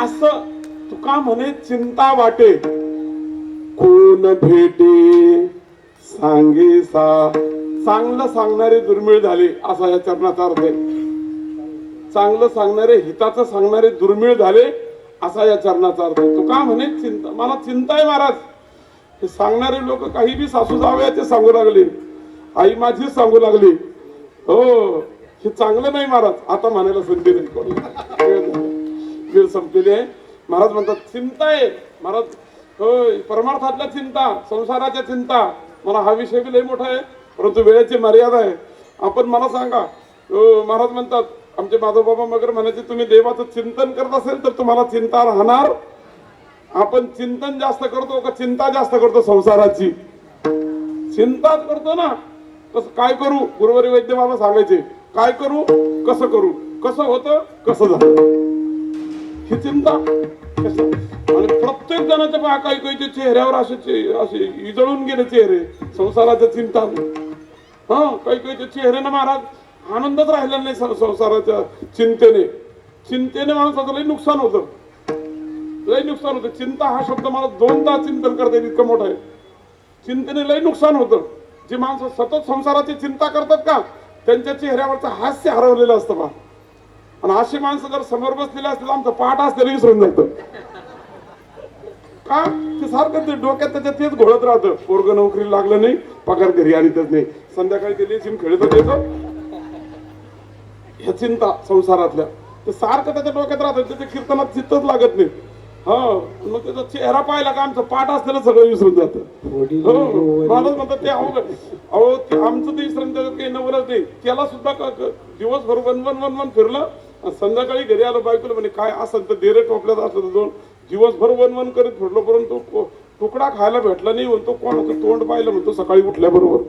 असं तुका म्हणे चिंता वाटे कोण भेटे सांगे सा चांगलं सांगणारे दुर्मिळ झाले असा या चरणाचा अर्थ आहे. चांगलं सांगणारे हिताचं सांगणारे दुर्मिळ झाले असा या चरणाचा अर्थ आहे. तुका म्हणे चिंता मला चिंता आहे महाराज. हे सांगणारे लोक काही बी सासू जावयाचे सांगू लागले, आई माझी सांगू लागली, हो हे चांगलं नाही महाराज. आता म्हणायला संधी नाही कोणाला. वेळ संपलेली आहे. महाराज म्हणतात चिंता आहे महाराज. होय परमार्थातल्या चिंता, संसाराच्या चिंता. मला हा विषय बी लय मोठा आहे, परंतु वेळेची मर्यादा आहे. आपण मला सांगा. महाराज म्हणतात आमचे माधवबाबा मगर म्हणायचे तुम्ही देवाचं चिंतन करत असेल तर तुम्हाला चिंता राहणार. आपण चिंतन जास्त करतो का चिंता जास्त करतो? संसाराची चिंताच करतो ना. कसं काय करू? गुरुवारी वैद्य बाबा सांगायचे काय करू, कसं करू, कसं होतं, कसं झालं, ही चिंता. आणि प्रत्येक जणाच्या पहा काही काही चेहऱ्यावर असे इजळून गेले चेहरे संसाराच्या चिंता. हा काही काही चेहऱ्याने महाराज आनंदच राहिला नाही संसाराच्या चिंतेने. चिंतेने माणसाचं लई नुकसान होतं, लई नुकसान होतं. चिंता हा शब्द मला दोनदा चिंतन करता येईल इतकं मोठं आहे. चिंतेने लई नुकसान होतं. जी माणसं सतत संसाराची चिंता करतात का त्यांच्या चेहऱ्यावरचं हास्य हरवलेलं असतं बा. आणि अशी माणसं जर समोर बसलेली असतील आमचं पाठ असलेलं विसरून जातं का ते सारखं ते डोक्यात त्याच्यात तेच घोळत राहतं. पोरग नोकरी लागलं नाही, पगार घरी आणतच नाही, संध्याकाळी ते लेझीम खेळतच येतं. ह्या चिंता संसारातल्या ते सारखं त्याच्या डोक्यात राहतं. त्याच्या कीर्तनात चित्तच लागत नाही. हा मग त्याचा चेहरा पाहिला का आमचं पाठ असलेलं सगळं विसरून जातं. माणूस म्हणतात ते अहो ते आमचं ते विसरून त्याच्यात काही नवलच नाही. त्याला सुद्धा दिवसभर वन फिरलं, संध्याकाळी घरी आलं बायकोला म्हणे काय असं तर डेरे टोपल्यात असलं दोन दिवसभर वन करीत फिरलो, परंतु तुकडा खायला भेटला नाही. म्हणतो कोणाचं तोंड पाहिलं म्हणतो सकाळी उठल्याबरोबर.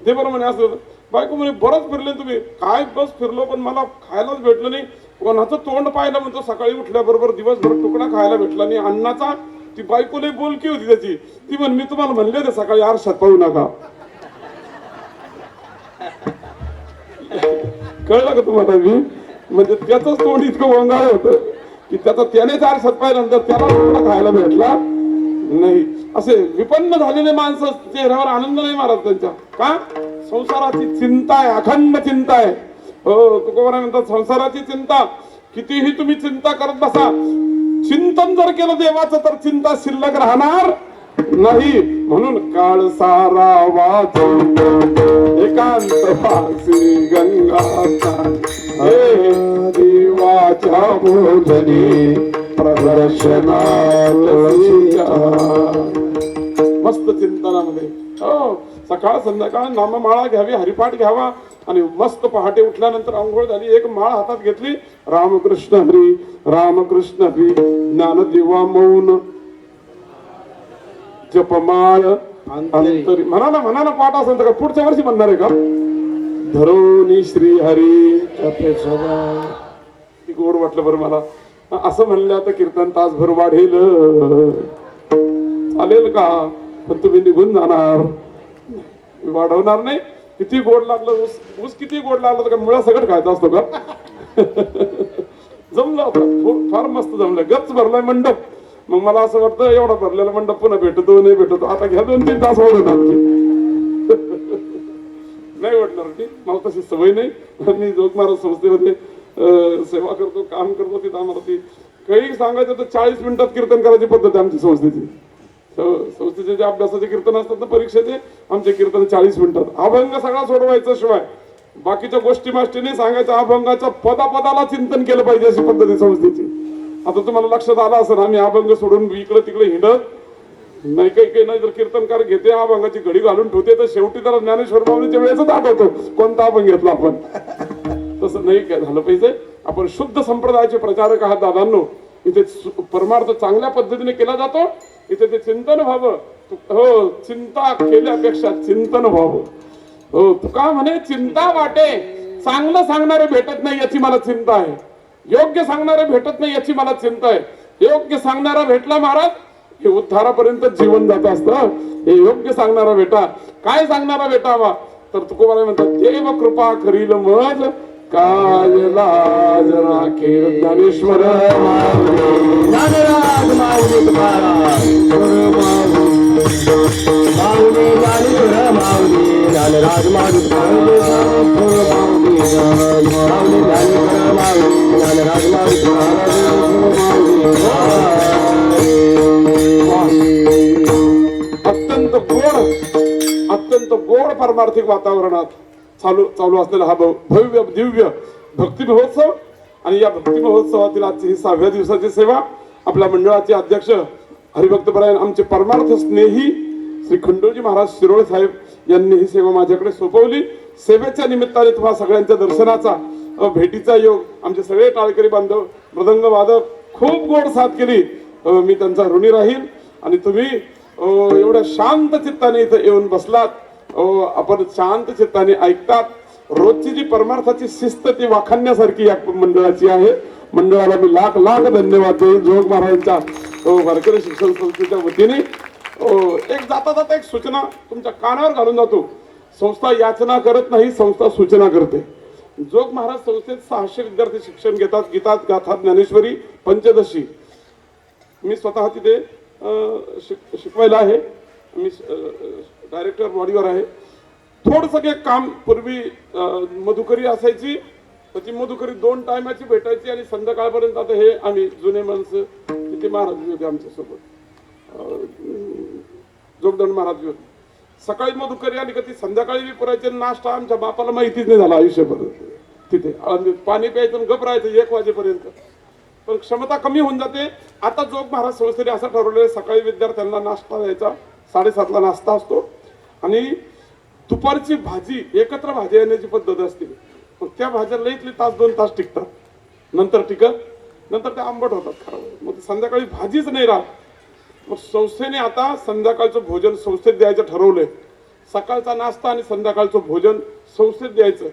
ते बरं म्हणे असं बायको म्हणे बरंच फिरले तुम्ही. काय बस फिरलो पण मला खायलाच भेटलं नाही. कोणाचं तोंड पाहिलं म्हणतो सकाळी उठल्याबरोबर, दिवसभर तुकडा खायला भेटला नाही अन्नाचा. ती बायको लई बोलकी होती त्याची. ती म्हण मी तुम्हाला म्हणले होते सकाळी आरशात पाहू नका. कळलं का तुम्हाला? मी म्हणजे त्याच तोंड इतकं वंगाळ होतं की त्यानेच आरशात पाहिल्यानंतर त्याला तुकडा खायला भेटला नाही. असे विपन्न झालेले माणसं चेहऱ्यावर आनंद नाही महाराज त्यांच्या. का? संसाराची चिंता आहे, अखंड चिंता आहे. हो तुकोबाराय म्हणतात संसाराची चिंता. कितीही तुम्ही चिंता करत बसा, चिंतन जर केलं देवाचं तर चिंता शिल्लक राहणार नाही. म्हणून काळ सारा वाच एकांत पासी गंगा देवाच्या भोजनी प्रदर्शनात मस्त चिंतनामध्ये. हो सकाळ संध्याकाळ नाममाळा घ्यावी, हरिपाठ घ्यावा आणि मस्त पहाटे उठल्यानंतर अंघोळ झाली, एक माळ हातात घेतली, रामकृष्ण हरी रामकृष्ण हरी ज्ञानदेवा मौन जपमाळ अंतरी. म्हणा ना पाठ असेल तर पुढच्या वर्षी म्हणणार आहे का? धरोनी श्री हरी गोड वाटलं बरं मला. असं म्हणलं आता कीर्तन तासभर वाढेल चालेल का? पण तुम्ही निघून जाणार, वाढवणार नाही. किती गोड लागलं ऊस किती गोड लागलं तर का मुळा सगळं खायचं असतो का? जमलं आता फार मस्त जमलं. गच्च भरलाय मंडप. मग मला असं वाटतं एवढा भरलेला मंडप पुन्हा भेटतो नाही भेटतो. आता घ्या 2-3 तास वाढवणार नाही वाटणार की मला तशी सवय नाही. मी जोग महाराज संस्थेमध्ये सेवा करतो, काम करतो. तिथं आम्हाला ती काही सांगायचं तर 40 मिनिटात कीर्तन करायची पद्धत आहे आमची संस्थेची. संस्थेचे जे अभ्यासाचे कीर्तन असतात ना परीक्षेचे, आमचे कीर्तन 40 मिनिटात. अभंग सगळा सोडवायचा, शिवाय बाकीच्या गोष्टी माष्टीने सांगायच्या. अभंगाच्या पदापदाला चिंतन केलं पाहिजे अशी पद्धती संस्थेची. आता तुम्हाला लक्षात आलं असं आम्ही अभंग सोडून इकडे तिकडे हिंडत नाही काही नाही तर कीर्तनकार घेते अभंगाची घडी घालून ठेवते तर शेवटी त्याला ज्ञानेश्वर माऊलीच्या वेळेस आठवतो कोणता अभंग घेतला आपण. तसं नाही काय झालं पाहिजे. आपण शुद्ध संप्रदायाचे प्रचारक आहात दादांनो. इथे परमार्थ चांगल्या पद्धतीने केला जातो. इथे ते चिंतन व्हावं. हो, चिंता केल्यापेक्षा चिंतन व्हावं. हो, तुका म्हणे चिंता वाटे चांगलं सांगणारे भेटत नाही याची मला चिंता आहे. योग्य सांगणारे भेटत नाही याची मला चिंता आहे. योग्य सांगणारा भेटला महाराज हे उद्धारापर्यंत जीवन जात असतं. हे योग्य सांगणारा भेटा. काय सांगणारा भेटावा तर तुकोबाराय म्हणतात देव कृपा करील मज काय लाज राखेल ज्ञानेश्वर ज्ञानराज माऊली तुकाराम माऊली ज्ञानेश्वर माऊली ज्ञानराज माऊली तुकाराम माऊली ज्ञानेश्वर माऊली ज्ञानराज माऊली अत्यंत गोड पारमार्थिक वातावरणात चालू असलेला हा भव्य दिव्य भक्ती महोत्सव. आणि या भक्ती महोत्सवातील आजची ही 6व्या दिवसाची सेवा आपल्या मंडळाचे अध्यक्ष हरिभक्तपरायण आमचे परमार्थ स्नेही श्री खंडोजी महाराज शिरोळे साहेब यांनी ही सेवा माझ्याकडे सोपवली. सेवेच्या निमित्ताने तुम्हा सगळ्यांच्या दर्शनाचा भेटीचा योग आमचे सगळे टाळकरी बांधव मृदंग वादक खूप गोड साथ केली. मी त्यांचा ऋणी राहील. आणि तुम्ही एवढ्या शांत चित्ताने इथं येऊन बसलात. आपण शांत चित्ताने ऐकतात. रोजची जी परमार्थाची शिस्त ती वाखाणण्यासारखी या मंडळाची आहे. मंडळाला मी लाख लाख धन्यवाद देईन. जोग महाराजांच्या वारकरी शिक्षण संस्थेच्या वतीने एक जाता जाता एक सूचना तुमच्या कानावर घालून जातो. संस्था याचना करत नाही, संस्था सूचना करते. जोग महाराज संस्थेत 600 विद्यार्थी शिक्षण घेतात. गीतात गाथा ज्ञानेश्वरी पंचदशी मी स्वतः तिथे शिकवायला आहे. मी डायरेक्टर बॉडीवर आहे. थोडंसं काही काम पूर्वी मधुकरी असायची तर ती मधुकरी 2 टायमाची भेटायची आणि संध्याकाळपर्यंत आता हे आम्ही जुने माणसं तिथे महाराज होते आमच्यासोबत जोगदंड महाराज होते. सकाळी मधुकरी आली का ती संध्याकाळी बी पुरायचे. नाश्ता आमच्या बापाला माहितीच नाही झाला आयुष्यभर. तिथे पाणी प्यायचं गप राहायचं 1 वाजेपर्यंत. पण क्षमता कमी होऊन जाते. आता जोग महाराज संस्थेने असं ठरवलेलं सकाळी विद्यार्थ्यांना नाश्ता द्यायचा 7:30ला नाश्ता असतो आणि दुपारची भाजी एकत्र भाजी येण्याची पद्धत असते. मग त्या भाज्या लईतली 1-2 तास टिकतात. नंतर त्या आंबट होतात खराब. मग संध्याकाळी भाजीच नाही राहत. मग संस्थेने आता संध्याकाळचं भोजन संस्थेत द्यायचं ठरवलंय. सकाळचा नाश्ता आणि संध्याकाळचं भोजन संस्थेत द्यायचं.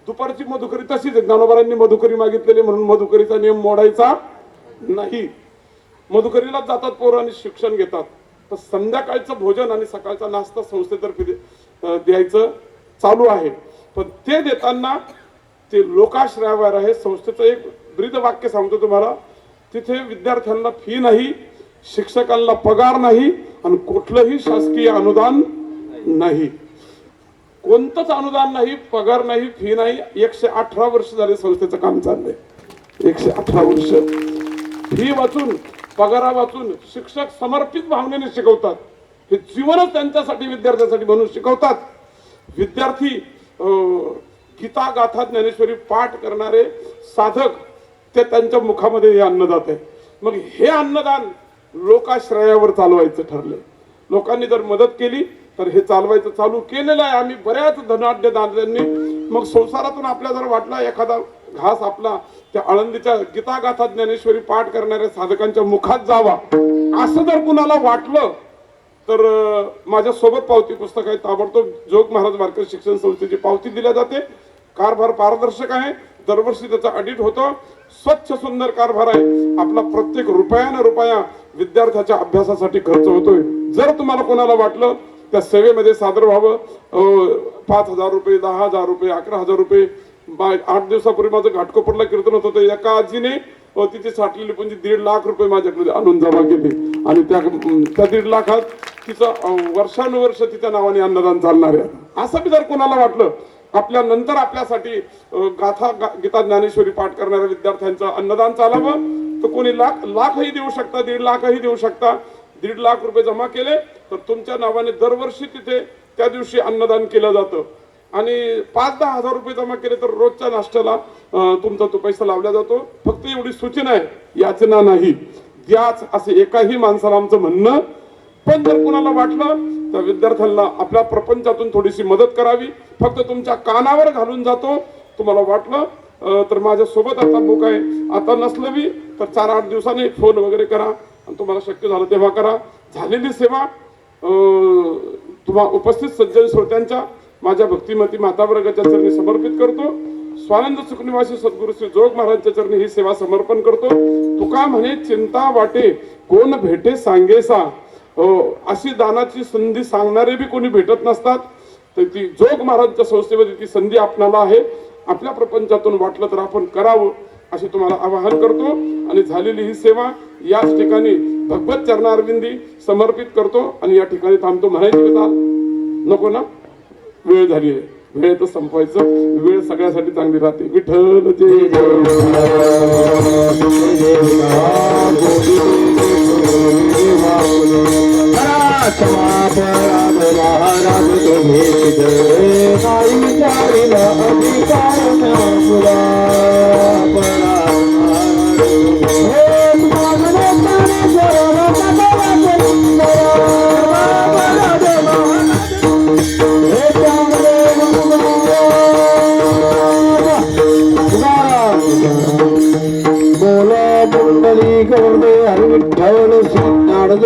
दुपारची मधुकरी तशीच आहे. ज्ञानोबारांनी मधुकरी मागितलेली म्हणून मधुकरीचा नियम मोडायचा नाही. मधुकरीला जातात पोरं आणि शिक्षण घेतात. तर संध्याकाळचं भोजन आणि सकाळचा नाश्ता संस्थेतर्फे द्यायचं चालू आहे. पण ते देताना ते लोकाश्रयावर आहे. संस्थेचं एक ब्रीद वाक्य सांगतो तुम्हाला. तिथे विद्यार्थ्यांना फी नाही, शिक्षकांना पगार नाही आणि कुठलंही शासकीय अनुदान नाही. कोणतंच अनुदान नाही, पगार नाही, फी नाही. 118 वर्ष झाले संस्थेचं काम चाललंय. 118 वर्ष. फी वाचून पगारा वाचून शिक्षक समर्पित भावनेने शिकवतात. हे जीवनच त्यांच्यासाठी विद्यार्थ्यांसाठी म्हणून शिकवतात. विद्यार्थी गीता गाथा ज्ञानेश्वरी पाठ करणारे साधक ते त्यांच्या मुखामध्ये हे अन्नदात आहे. मग हे अन्नदान लोकाश्रयावर चालवायचं ठरलंय. लोकांनी जर मदत केली तर हे चालवायचं चालू केलेलं आहे आम्ही. बऱ्याच धनाढ्य दात्यांनी. मग संसारातून आपल्या जर वाटला एखादा घास आपला त्या आळंदीच्या गीता गाथा ज्ञानेश्वरी पाठ करणाऱ्या साधकांच्या मुखात जावा असं जर कुणाला वाटलं तर माझ्या सोबत पावती पुस्तक आहे. ताबडतोब जोग महाराज वारकरी शिक्षण संस्थेची पावती दिल्या जाते. कारभार पारदर्शक आहे. दरवर्षी त्याचा ऑडिट होतं. स्वच्छ सुंदर कारभार आहे. आपला प्रत्येक रुपया विद्यार्थ्याच्या अभ्यासासाठी खर्च होतोय. जर तुम्हाला कोणाला वाटलं त्या सेवेमध्ये सादर व्हावं 5,000 रुपये 10,000 रुपये 11,000 रुपये 8 दिवसापूर्वी माझं घाटकोपरला कीर्तन होत होतं. एका आजीने तिची साठलेली पुंजी 1.5 लाख रुपये माझ्याकडे आणून जमा केले आणि त्या 1.5 लाखात तिचं वर्षानुवर्ष तिच्या नावाने अन्नदान चालणार आहे. असं बी जर कोणाला वाटलं आपल्या नंतर आपल्यासाठी गाथा गीता ज्ञानेश्वरी पाठ करणाऱ्या विद्यार्थ्यांचं अन्नदान चालावं तर कोणी लाखही देऊ शकता, 1.5 लाखही देऊ शकता. 1.5 लाख रुपये जमा केले तर तुमच्या नावाने दरवर्षी तिथे त्या दिवशी अन्नदान केलं जातं. आणि 5-10 हजार रुपये जमा केले तर रोजच्या नाश्त्याला तुमचा तो पैसा लावला जातो. फक्त एवढी सूचना आहे, याचना नाही. द्याच असे एकाही माणसाला आमचं म्हणणं पण जर कुणाला वाटलं तर विद्यार्थ्यांना आपल्या प्रपंचातून थोडीशी मदत करावी. फक्त तुमच्या कानावर घालून जातो. तुम्हाला वाटलं तर माझ्या सोबत आता बुक आहे. आता नसलं बी तर 4-8 दिवसांनी फोन वगैरे करा आणि तुम्हाला शक्य झालं तेव्हा करा. झालेली सेवा तुम्हा उपस्थित सज्जन श्रोत्यांच्या माझ्या भक्तिमती माता वर्गाच्या चरणी समर्पित करतो. स्वानंद सुखनिवासी सद्गुरू श्री जोग महाराजांच्या चरणी ही सेवा समर्पण करतो. तुका म्हणे चिंता वाटे कोण भेटे सांगेसा. अशी दानाची संधी सांगणारे बी कोणी भेटत नसतात. तर ती जोग महाराजांच्या संस्थेमध्ये ती संधी आपणाला आहे. आपल्या प्रपंचातून वाटलं तर आपण करावं असे तुम्हाला आवाहन करतो. आणि झालेली ही सेवा याच ठिकाणी भगवत चरणारविंदी समर्पित करतो आणि या ठिकाणी थांबतो. म्हणायची का चाल नको ना, वेळ झाली आहे. वेळ तर संपवायचं. वेळ सगळ्यासाठी चांगली राहते. विठ्ठल जय बोला मंडळी गौरवे हरी विठ्ठल श्री नारद